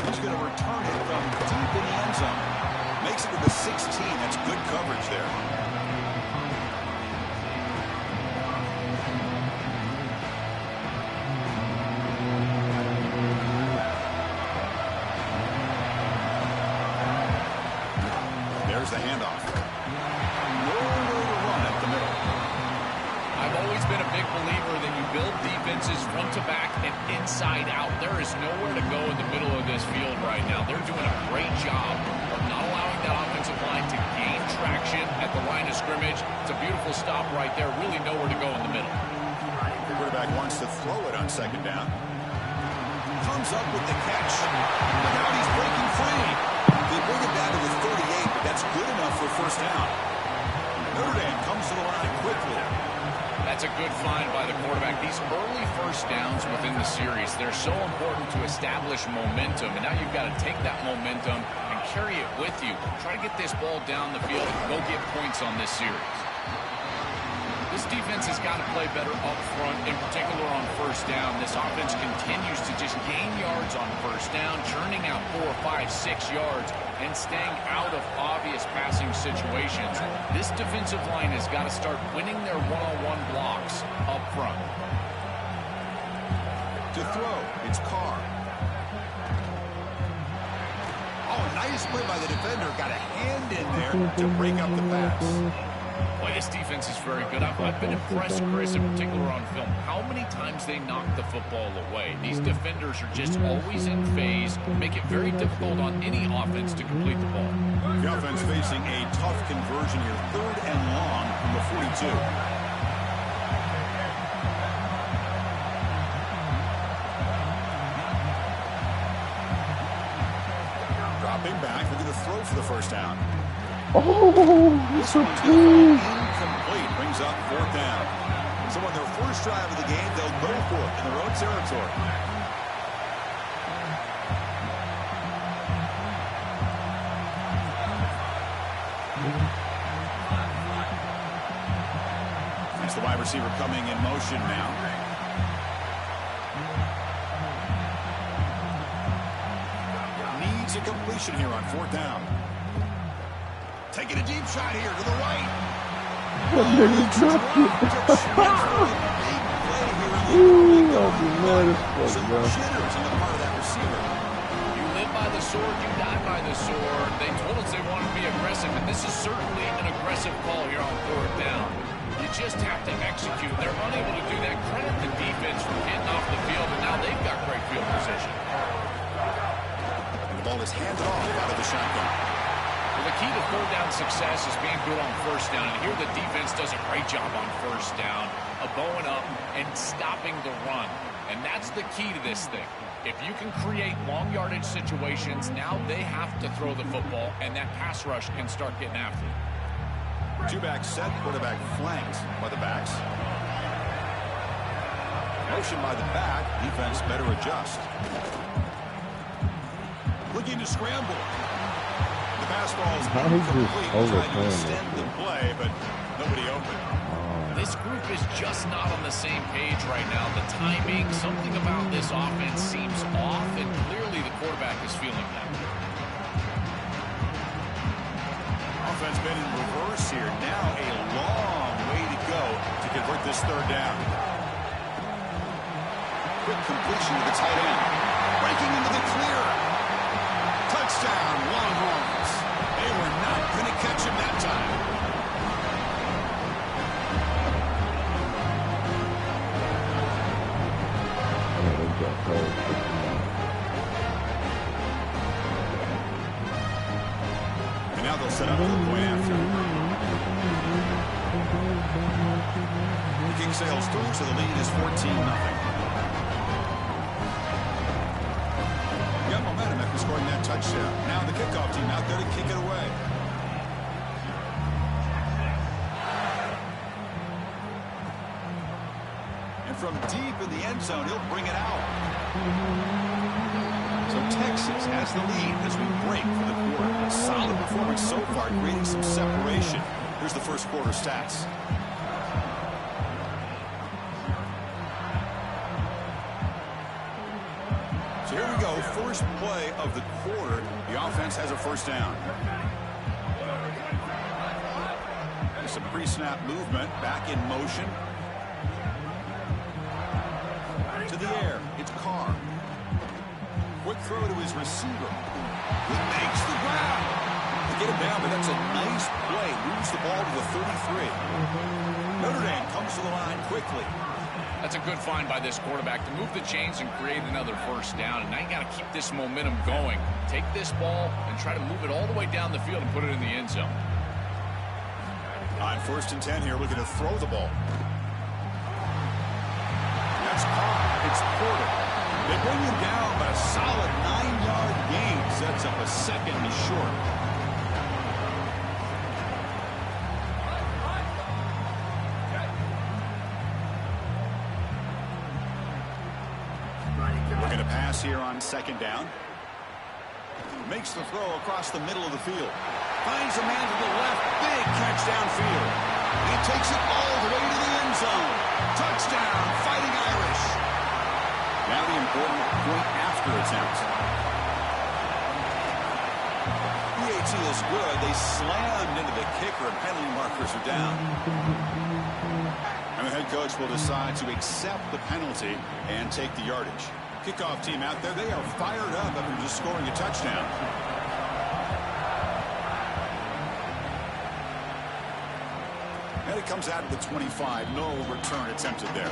He's going to return it from deep in the end zone. Makes it to the 16. That's good coverage there. There's the handoff. Nowhere to run at the middle. I've always been a big believer that you build defenses front to back and inside out. There is nowhere to go in the middle of this field right now. They're doing a great job of not allowing that offensive line to gain traction at the line of scrimmage. It's a beautiful stop right there. Really nowhere to go in the middle. The quarterback wants to throw it on 2nd down. Comes up with the catch. Look out, he's breaking free. They bring it down to the 38, but that's good enough for 1st down. Notre Dame comes to the line quickly. That's a good find by the quarterback. These early first downs within the series, they're so important to establish momentum. And now you've got to take that momentum and carry it with you. Try to get this ball down the field and go get points on this series. This defense has got to play better up front, in particular on first down. This offense continues to just gain yards on first down, churning out 4, 5, 6 yards, and staying out of obvious passing situations. This defensive line has got to start winning their one-on-one blocks up front. To throw, it's Carr. Oh, nice play by the defender. Got a hand in there to break up the pass. Boy, this defense is very good. I've been impressed, Chris, in particular on film, how many times they knock the football away. These defenders are just always in phase, make it very difficult on any offense to complete the ball. The offense facing a tough conversion here, 3rd and long from the 42. Dropping back, they're going to throw for the first down. Oh, This one's incomplete, brings up 4th down. So on their first drive of the game, they'll go for it in their own territory. It's the wide receiver coming in motion now. Needs a completion here on 4th down. Taking a deep shot here to the right. That nigga dropped it. Ooh, I'll be mad as fuck, bro. Jitters on the part of that receiver. You live by the sword, you die by the sword. They told us they wanted to be aggressive, and this is certainly an aggressive call here on 4th down. You just have to execute. They're unable to do that. Credit the defense for getting off the field, and now they've got great field position. And the ball is handed off out of the shotgun. Well, the key to 3rd down success is being good on first down. And here the defense does a great job on first down of bowing up and stopping the run. And that's the key to this thing. If you can create long yardage situations, now they have to throw the football, and that pass rush can start getting after it. 2-back set, quarterback flanked by the backs. Motion by the back, defense better adjust. Looking to scramble. The pass ball is incomplete. Trying to extend the play, but nobody open. This group is just not on the same page right now. The timing, something about this offense seems off, and clearly the quarterback is feeling that. Offense been in reverse here. Now a long way to go to convert this 3rd down. Quick completion to the tight end. Breaking into the clear. Touchdown, Longhorns. They were not going to catch him that time. And now they'll set up for the point after. The kick sails through, so the lead is 14-0. Got momentum after scoring that touchdown. Now the kickoff team out there to kick it away. And from deep in the end zone, he'll bring it out. So Texas has the lead as we break for the quarter. Solid performance so far, creating some separation. Here's the first quarter stats. So here we go, first play of the quarter. The offense has a first down. There's some pre-snap movement, back in motion. To the air, it's Carr. Quick throw to his receiver. He makes the grab. They get him down, but that's a nice play. Moves the ball to the 33. Notre Dame comes to the line quickly. That's a good find by this quarterback to move the chains and create another first down. And now you got to keep this momentum going. Take this ball and try to move it all the way down the field and put it in the end zone. On 1st and 10 here, looking to throw the ball. That's Carr. It's Porter. They bring him down, but a solid 9-yard gain sets up a 2nd and short. here on second down. Makes the throw across the middle of the field. Finds a man to the left. Big catch downfield. He takes it all the way to the end zone. Touchdown, Fighting Irish. Now the important point after attempt. PAT is good. They slammed into the kicker and penalty markers are down. And the head coach will decide to accept the penalty and take the yardage. Kickoff team out there, they are fired up after just scoring a touchdown. And it comes out of the 25. No return attempted there.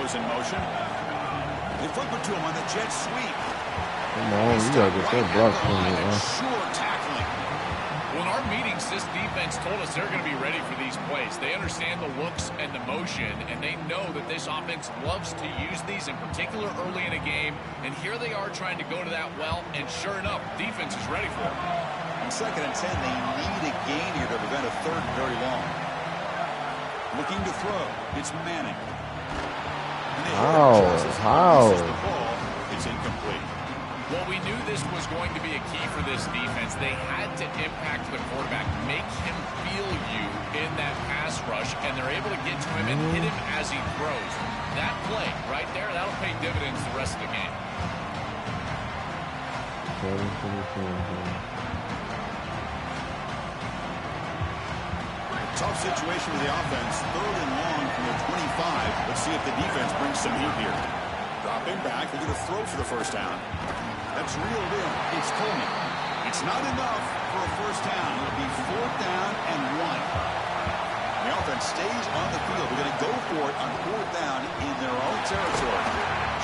In motion. They flip it to him on the jet sweep. Come on, you gotta get that block from me, huh? Sure tackling. Well, in our meetings, this defense told us they're going to be ready for these plays. They understand the looks and the motion, and they know that this offense loves to use these, in particular early in a game. And here they are trying to go to that well, and sure enough, defense is ready for it. On 2nd and 10, they need a gain here to prevent a third and very long. Looking to throw. It's Manning. How? It's incomplete. Well, we knew this was going to be a key for this defense. They had to impact the quarterback, make him feel you in that pass rush, and they're able to get to him and hit him as he throws. That play right there, that'll pay dividends the rest of the game. Tough situation for the offense. 3rd and long from the 25. Let's see if the defense brings some heat here. Dropping back. They're going to throw for the first down. That's reeled in. It's Coleman. It's not enough for a first down. It'll be 4th down and 1. The offense stays on the field. They're going to go for it on 4th down in their own territory.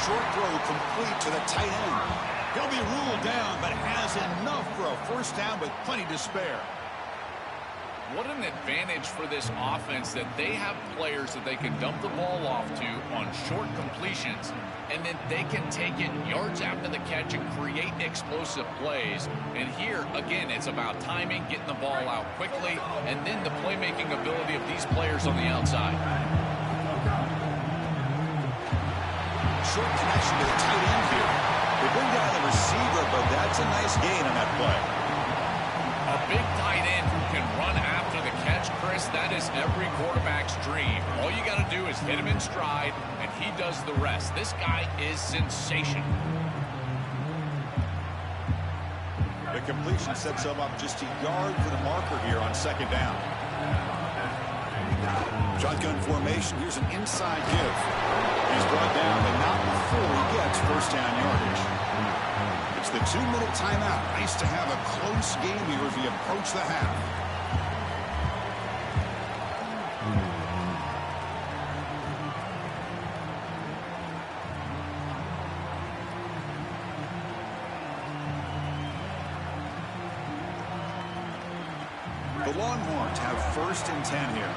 Short throw complete to the tight end. He'll be ruled down, but has enough for a first down with plenty to spare. What an advantage for this offense that they have players that they can dump the ball off to on short completions, and then they can take it yards after the catch and create explosive plays. And here, again, it's about timing, getting the ball out quickly, and then the playmaking ability of these players on the outside. Short connection to the tight end here. They bring down the receiver, but that's a nice gain on that play. A big tight end who can run after the catch, Chris, that is every quarterback's dream. All you got to do is hit him in stride, and he does the rest. This guy is sensational. The completion sets him up just a yard for the marker here on 2nd down. Shotgun formation. Here's an inside give. He's brought down, but not before he gets first down yardage. It's the 2-minute timeout. Nice to have a close game here as we approach the half. The Longhorns have 1st and 10 here.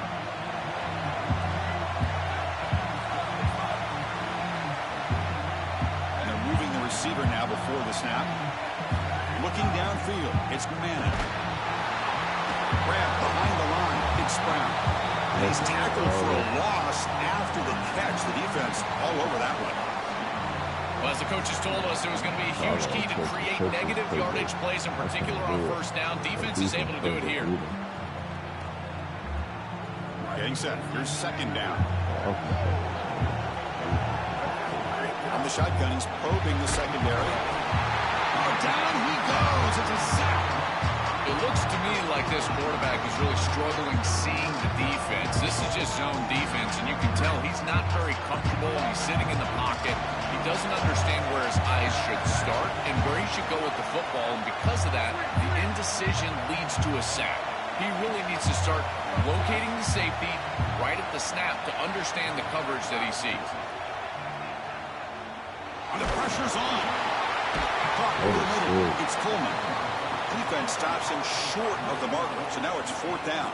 Receiver now before the snap. Looking downfield, it's Manning. Grab behind the line, it's Brown. And he's tackled for a loss after the catch. The defense all over that one. Well, as the coaches told us, it was going to be a huge key to create negative yardage plays, in particular on first down. Defense is able to do it here. Getting set. Here's 2nd down. On the shotgun, he's probing the secondary. Oh, down he goes. It's a sack. It looks to me like this quarterback is really struggling seeing the defense. This is just zone defense, and you can tell he's not very comfortable, and he's sitting in the pocket. He doesn't understand where his eyes should start and where he should go with the football, and because of that, the indecision leads to a sack. He really needs to start locating the safety right at the snap to understand the coverage that he sees. The pressure's on. Clock over the middle. It's Coleman. Defense stops him short of the marker, so now it's 4th down.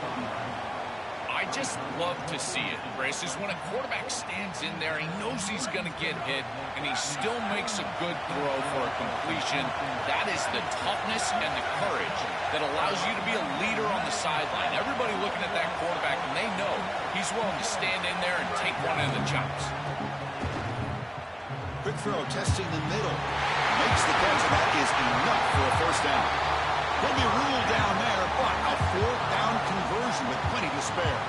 I just love to see it, Chris, is when a quarterback stands in there, he knows he's going to get hit, and he still makes a good throw for a completion. That is the toughness and the courage that allows you to be a leader on the sideline. Everybody looking at that quarterback, and they know he's willing to stand in there and take one in the chops. Quick throw, testing the middle. Makes the catch, and that is enough for a 1st down. He'll be ruled down there, but a 4th down conversion with plenty to spare.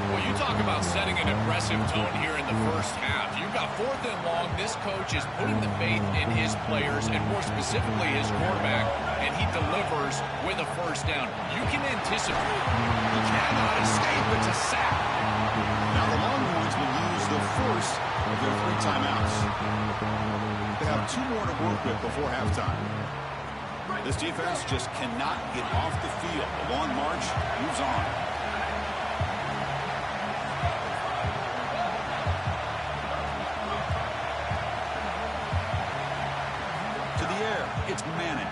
Well, you talk about setting an aggressive tone here in the 1st half. You've got 4th and long. This coach is putting the faith in his players, and more specifically his quarterback, and he delivers with a 1st down. You can anticipate. He cannot escape. It's a sack. Now the Longhorns will use the first of their 3 timeouts. They have 2 more to work with before halftime. This defense just cannot get off the field. The long march moves on. To the air, it's Manning.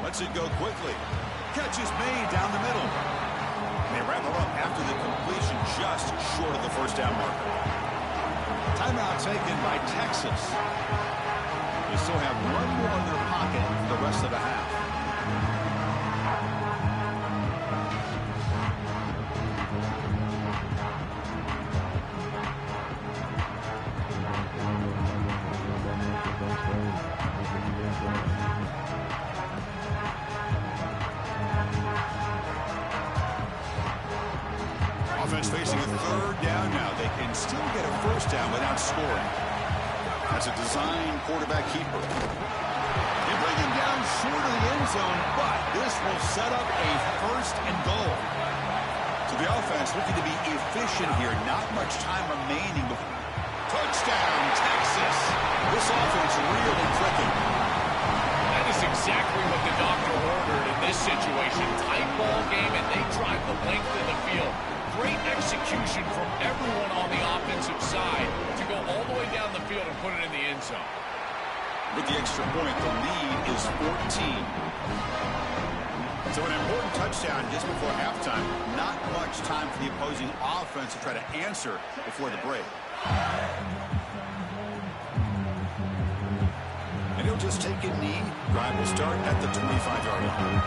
Lets it go quickly. Catch is made down the middle. They wrap it up after the completion just short of the 1st down marker. Timeout taken by Texas. They still have 1 more in their pocket for the rest of the half. Offense facing a 3rd down now. They can still get a 1st down without scoring. That's a design quarterback keeper. They bring him down short of the end zone, but this will set up a 1st and goal. So the offense looking to be efficient here. Not much time remaining. Touchdown, Texas. This offense really clicking. That is exactly what the doctor ordered in this situation. Tight ball game, and they drive the length of the field. Great execution from everyone on the offensive side to go all the way down the field and put it in the end zone. With the extra point, the lead is 14. So an important touchdown just before halftime. Not much time for the opposing offense to try to answer before the break. And he'll just take a knee. Drive will start at the 25-yard line.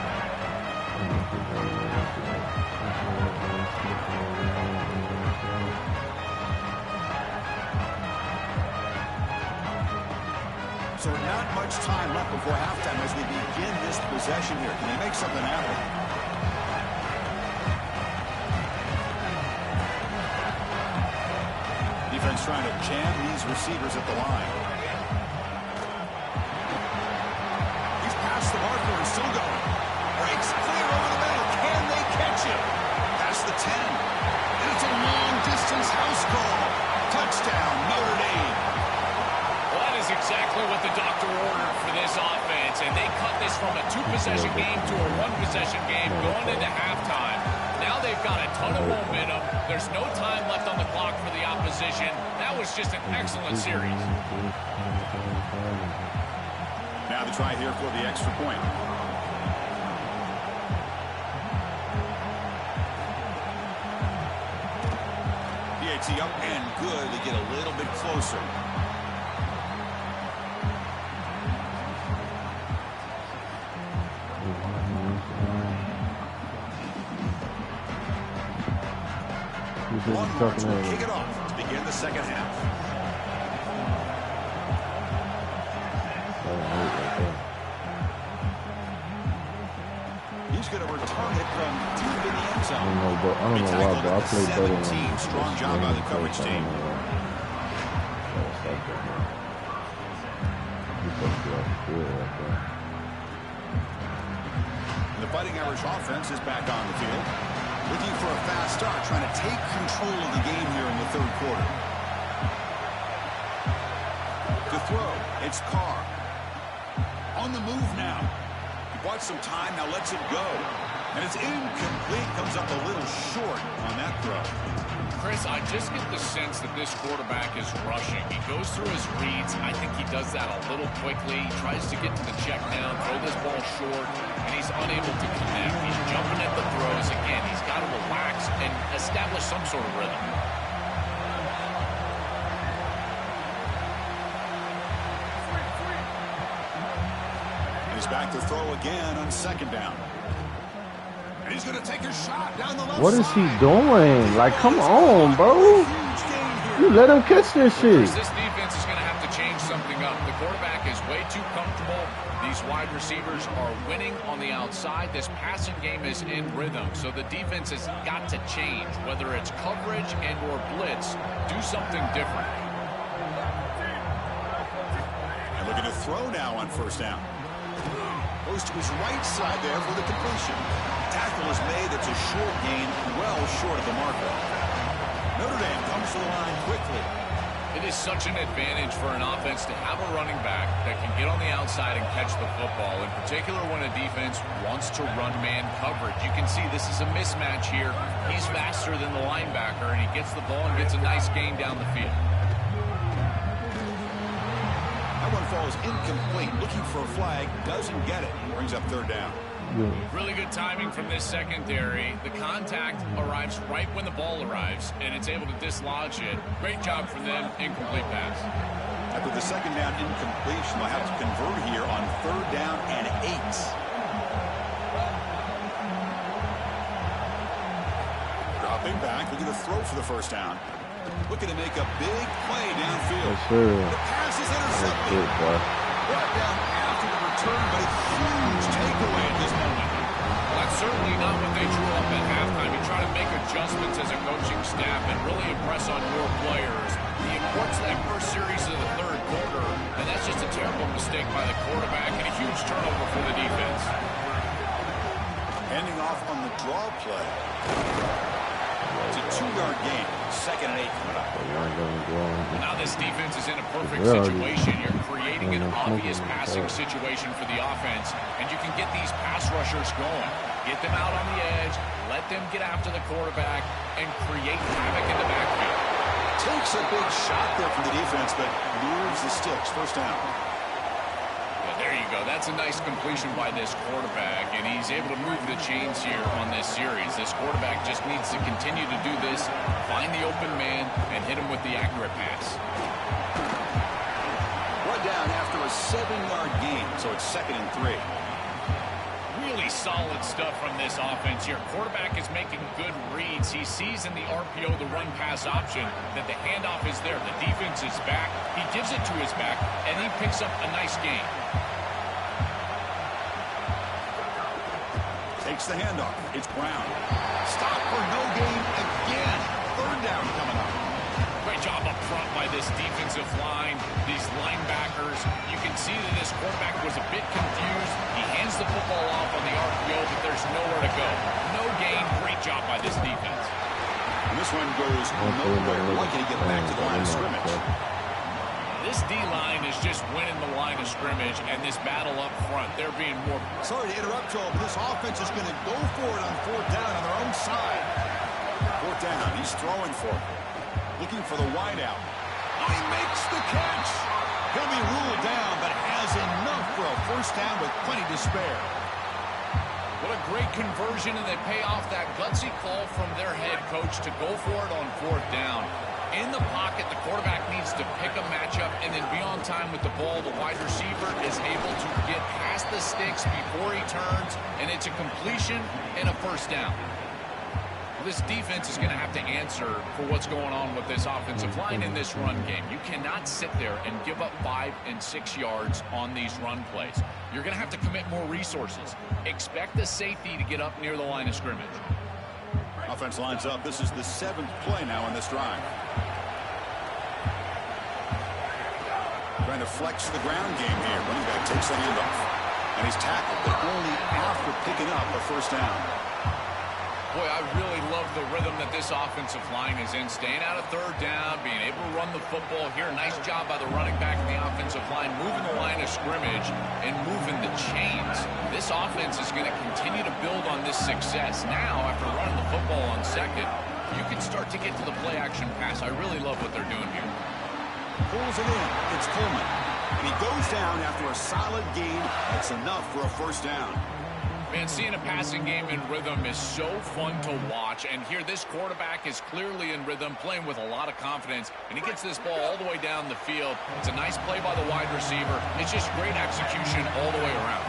So not much time left before halftime as they begin this possession here. Can they make something happen? Defense trying to jam these receivers at the line. He's past the marker and still going. Breaks clear over the middle. Can they catch him? Past the 10. And it's a long-distance house call. Touchdown, Notre Dame. Exactly what the doctor ordered for this offense, and they cut this from a 2-possession game to a 1-possession game going into halftime. Now they've got a ton of momentum. There's no time left on the clock for the opposition. That was just an excellent series. Now the try here for the extra point. PAT up and good. They get a little bit closer. Longhorns will kick it off to begin the 2nd half. He's going to return it from deep in the end zone. I don't know why, but I played better on 17. Strong job by the coverage team. The Fighting Irish offense is back on the field. Looking for a fast start, trying to take control of the game here in the 3rd quarter. To throw, it's Carr. On the move now. He bought some time, now lets it go. And it's incomplete, comes up a little short on that throw. Chris, I just get the sense that this quarterback is rushing. He goes through his reads. I think he does that a little quickly. He tries to get to the check down, throw this ball short, and he's unable to connect. He's jumping at the throws. Again, he's got to relax and establish some sort of rhythm. He's back to throw again on second down. And he's going to take a shot down the left What is he side. doing? Like, come on, bro. You let him catch this shit. This defense is going to have to change something up. The quarterback is way too comfortable. These wide receivers are winning on the outside. This passing game is in rhythm, so the defense has got to change. Whether it's coverage and or blitz, do something different. And looking to throw now on first down. Goes to his right side there for the completion. Tackle is made. That's a short gain, well short of the marker. Notre Dame comes to the line quickly. It is such an advantage for an offense to have a running back that can get on the outside and catch the football, in particular when a defense wants to run man coverage. You can see this is a mismatch here. He's faster than the linebacker, and he gets the ball and gets a nice gain down the field. That one falls incomplete. Looking for a flag. Doesn't get it. Brings up third down. Really good timing from this secondary. The contact arrives right when the ball arrives, and it's able to dislodge it. Great job from them. Incomplete pass. After the second down incompletion, they'll have to convert here on third down and 8. Dropping back. Looking to throw for the first down. Looking to make a big play downfield. Yes, sir. The pass is intercepted. Brought down after the return, but a huge takeaway at this moment. Well, that's certainly not what they drew up at halftime. You try to make adjustments as a coaching staff and really impress on your players. He imports that first series of the third quarter, and that's just a terrible mistake by the quarterback and a huge turnover for the defense. Handing off on the draw play. It's a 2-yard gain. Second and 8 coming up. Now this defense is in a perfect situation. You're creating an obvious passing situation for the offense, and you can get these pass rushers going. Get them out on the edge, let them get after the quarterback, and create havoc in the backfield. Takes a big shot there from the defense, but moves the sticks. First down. There you go. That's a nice completion by this quarterback, and he's able to move the chains here on this series. This quarterback just needs to continue to do this, find the open man, and hit him with the accurate pass. Brought down after a 7-yard gain, so it's second and 3. Really solid stuff from this offense here. Quarterback is making good reads. He sees in the RPO the run-pass option that the handoff is there. The defense is back. He gives it to his back, and he picks up a nice gain. Takes the handoff. It's Brown. Stop for no gain again. Third down coming up. Great job up front by this defensive line. These linebackers. You can see that this quarterback was a bit confused. He hands the football off on the RPO, but there's nowhere to go. No gain. Great job by this defense. And this one goes nowhere. Lucky to get back to the line of scrimmage. This D-line is just winning the line of scrimmage, and this battle up front, they're being more... Sorry to interrupt, Joel, but this offense is going to go for it on fourth down on their own side. Fourth down, he's throwing for it. Looking for the wideout. He makes the catch. He'll be ruled down, but has enough for a first down with plenty to spare. What a great conversion, and they pay off that gutsy call from their head coach to go for it on fourth down. In the pocket, the quarterback needs to pick a matchup and then be on time with the ball. The wide receiver is able to get past the sticks before he turns, and it's a completion and a first down. This defense is going to have to answer for what's going on with this offensive line in this run game. You cannot sit there and give up 5 and 6 yards on these run plays. You're going to have to commit more resources. Expect the safety to get up near the line of scrimmage. Offense lines up. This is the 7th play now on this drive. Trying to flex the ground game here. Running back takes the handoff. And he's tackled, but only after picking up a first down. Boy, I really love the rhythm that this offensive line is in. Staying out of third down, being able to run the football here. Nice job by the running back and the offensive line, moving the line of scrimmage and moving the chains. This offense is going to continue to build on this success. Now, after running the football on second, you can start to get to the play-action pass. I really love what they're doing here. Pulls it in. It's Coleman. And he goes down after a solid gain. It's enough for a first down. Man, seeing a passing game in rhythm is so fun to watch. And here, this quarterback is clearly in rhythm, playing with a lot of confidence. And he gets this ball all the way down the field. It's a nice play by the wide receiver. It's just great execution all the way around.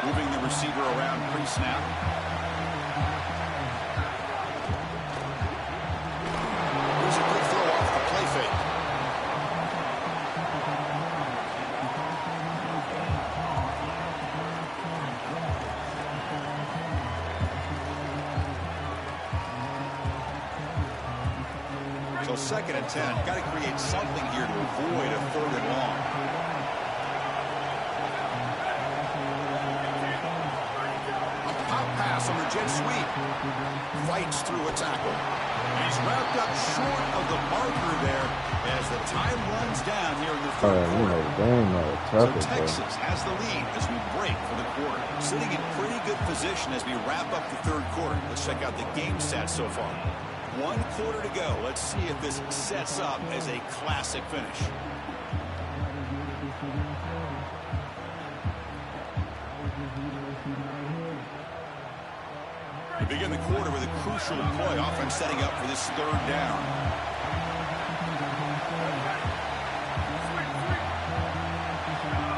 Moving the receiver around pre-snap. Here's a good throw off the play fake. So 2nd and 10. Got to create something here to avoid a 3rd and long. A pop pass on the jet sweep. Fights through a tackle. And he's wrapped up short of the marker there as the time runs down here in the 3rd quarter. So Texas has the lead as we break for the quarter. Sitting in pretty good position as we wrap up the 3rd quarter. Let's check out the game stats so far. 1 quarter to go. Let's see if this sets up as a classic finish. We begin the quarter with a crucial play. Offense setting up for this 3rd down.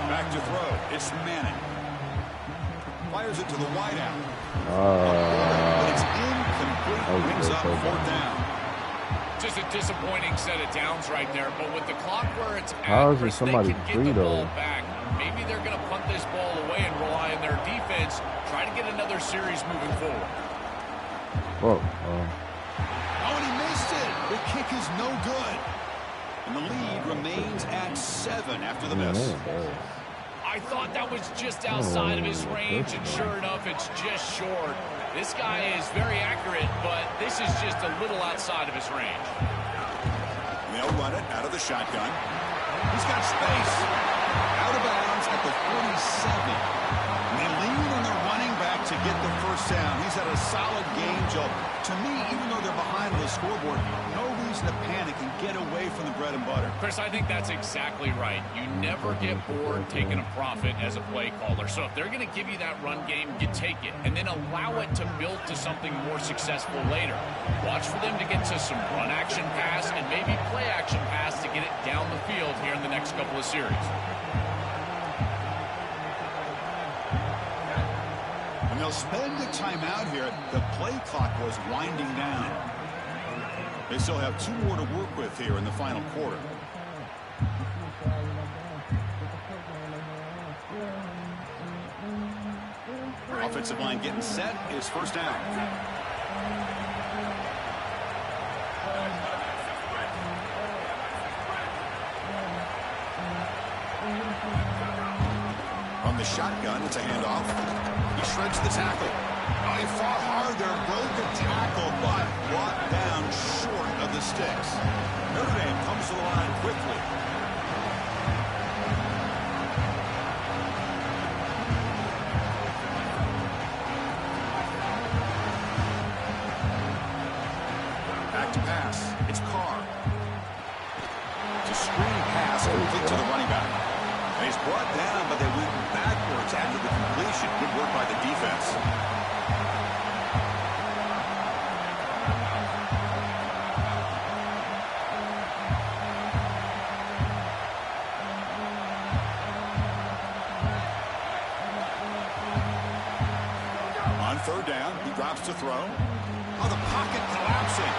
Back to throw. It's Manning. Fires it to the wideout. But it's incomplete. Brings up 4th down. Just a disappointing set of downs right there. But with the clock where it's How at, is it somebody they can get the ball though? back. Maybe they're going to punt this ball away and rely on their defense. Try to get another series moving forward. Oh, and he missed it. The kick is no good. And the lead remains at 7 after the miss. I thought that was just outside of his range, and sure enough, it's just short. This guy is very accurate, but this is just a little outside of his range. They'll run it out of the shotgun. He's got space. Out of bounds at the 47. And they lean on their running back to get the first down. He's had a solid game, Joe. To me, even though they're behind on the scoreboard, no reason to panic and get away from the bread and butter. Chris, I think that's exactly right. You never get bored taking a profit as a play caller. So if they're going to give you that run game, you take it. And then allow it to build to something more successful later. Watch for them to get to some run action pass and maybe play action pass to get it down the field here in the next couple of series. And they'll spend the timeout here. The play clock was winding down. They still have 2 more to work with here in the final quarter. Offensive line getting set. Is first down. From the shotgun, it's a handoff. He shreds the tackle. Oh, he fought hard there, broke a tackle, but brought down short of the sticks. Notre Dame comes to the line quickly. Back to pass. It's Carr. It's a screen pass complete to the running back. And he's brought down, but they went backwards after the completion. Good work by the defense. On 3rd down, he drops to throw. Oh, the pocket collapsing.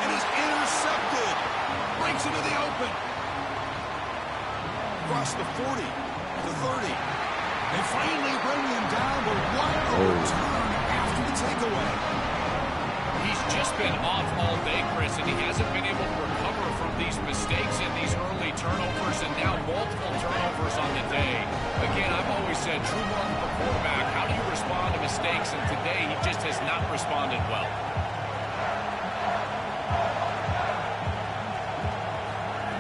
And he's intercepted. Breaks into the open. Across the 40, the 30. They finally bring him down, but what a return after the takeaway. He's just been off all day, Chris, and he hasn't been able to recover from these mistakes and these early turnovers, and now multiple turnovers on the day. Again, I've always said, true mark of a quarterback, how do you respond to mistakes? And today, he just has not responded well.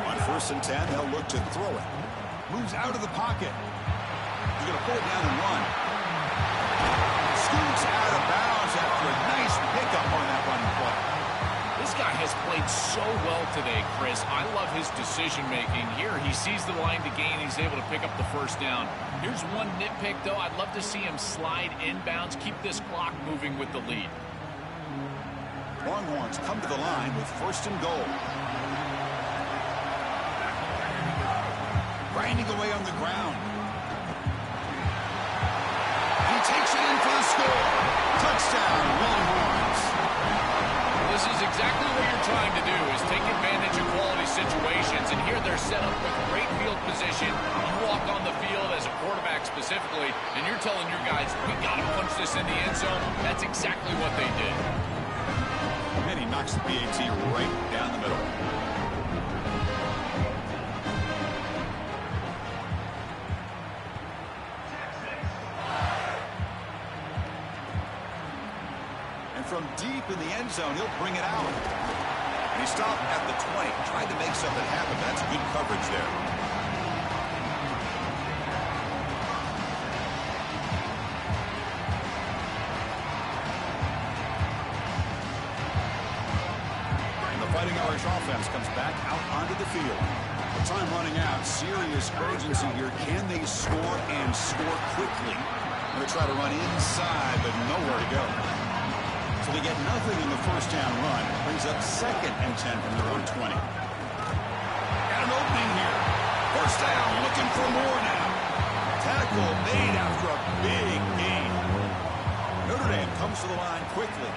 On 1st and 10, they'll look to throw it. Moves out of the pocket. He's going to pull it down and run. scoots out of bounds after a nice pickup on that running play. This guy has played so well today, Chris. I love his decision-making. Here, he sees the line to gain. He's able to pick up the first down. Here's one nitpick, though. I'd love to see him slide inbounds, keep this clock moving with the lead. Longhorns come to the line with 1st and goal. Grinding away on the ground. He takes it in for the score. Touchdown, Longhorns. This is exactly what you're trying to do, is take advantage of quality situations. And here they're set up with great field position. You walk on the field as a quarterback specifically, and you're telling your guys, we got to punch this in the end zone. That's exactly what they did. And he knocks the PAT right down the middle. From deep in the end zone, he'll bring it out. And he stopped at the 20, tried to make something happen. That's good coverage there. And the Fighting Irish offense comes back out onto the field. The time running out, serious urgency here. Can they score and score quickly? They're going to try to run inside, but nowhere to go. So they get nothing in the first down run. Brings up 2nd and 10 from their own 20. Got an opening here. First down, looking for more now. Tackle made after a big gain. Notre Dame comes to the line quickly.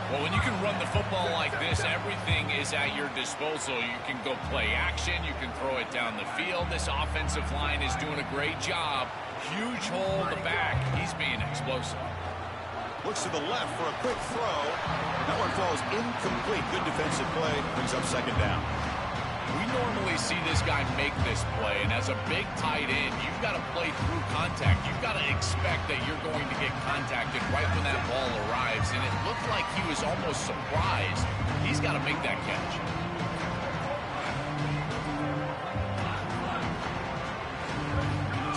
Well, when you can run the football like this, everything is at your disposal. You can go play action. You can throw it down the field. This offensive line is doing a great job. Huge hole in the back. He's being explosive. Looks to the left for a quick throw. That one falls incomplete. Good defensive play. Brings up 2nd down. We normally see this guy make this play, and as a big tight end, you've got to play through contact. You've got to expect that you're going to get contacted right when that ball arrives, and it looked like he was almost surprised. He's got to make that catch.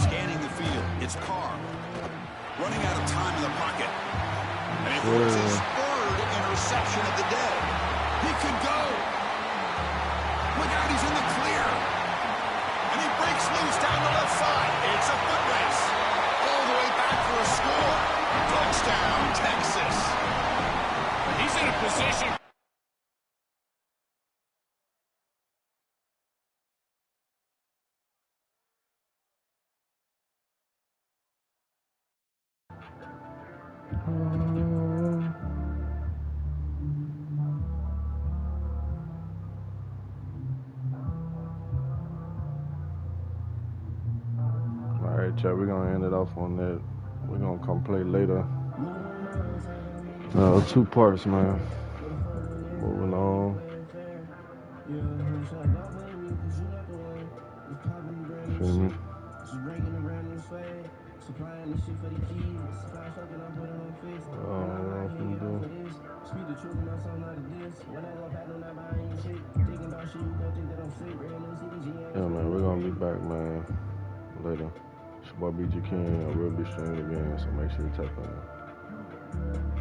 Scanning the field. It's Carr. Running out of time in the pocket. And he throws his 3rd interception of the day. He could go. Look out, he's in the clear. And he breaks loose down the left side. It's a foot race. All the way back for a score. Touchdown, Texas. He's in a position. Alright, chat, we're gonna end it off on that. We're gonna come play later. 2 parts, man. Moving on. Feel me? Yeah, man, we're gonna be back, man, later. It's your boy BG King. I will be streaming again, so make sure you tap in.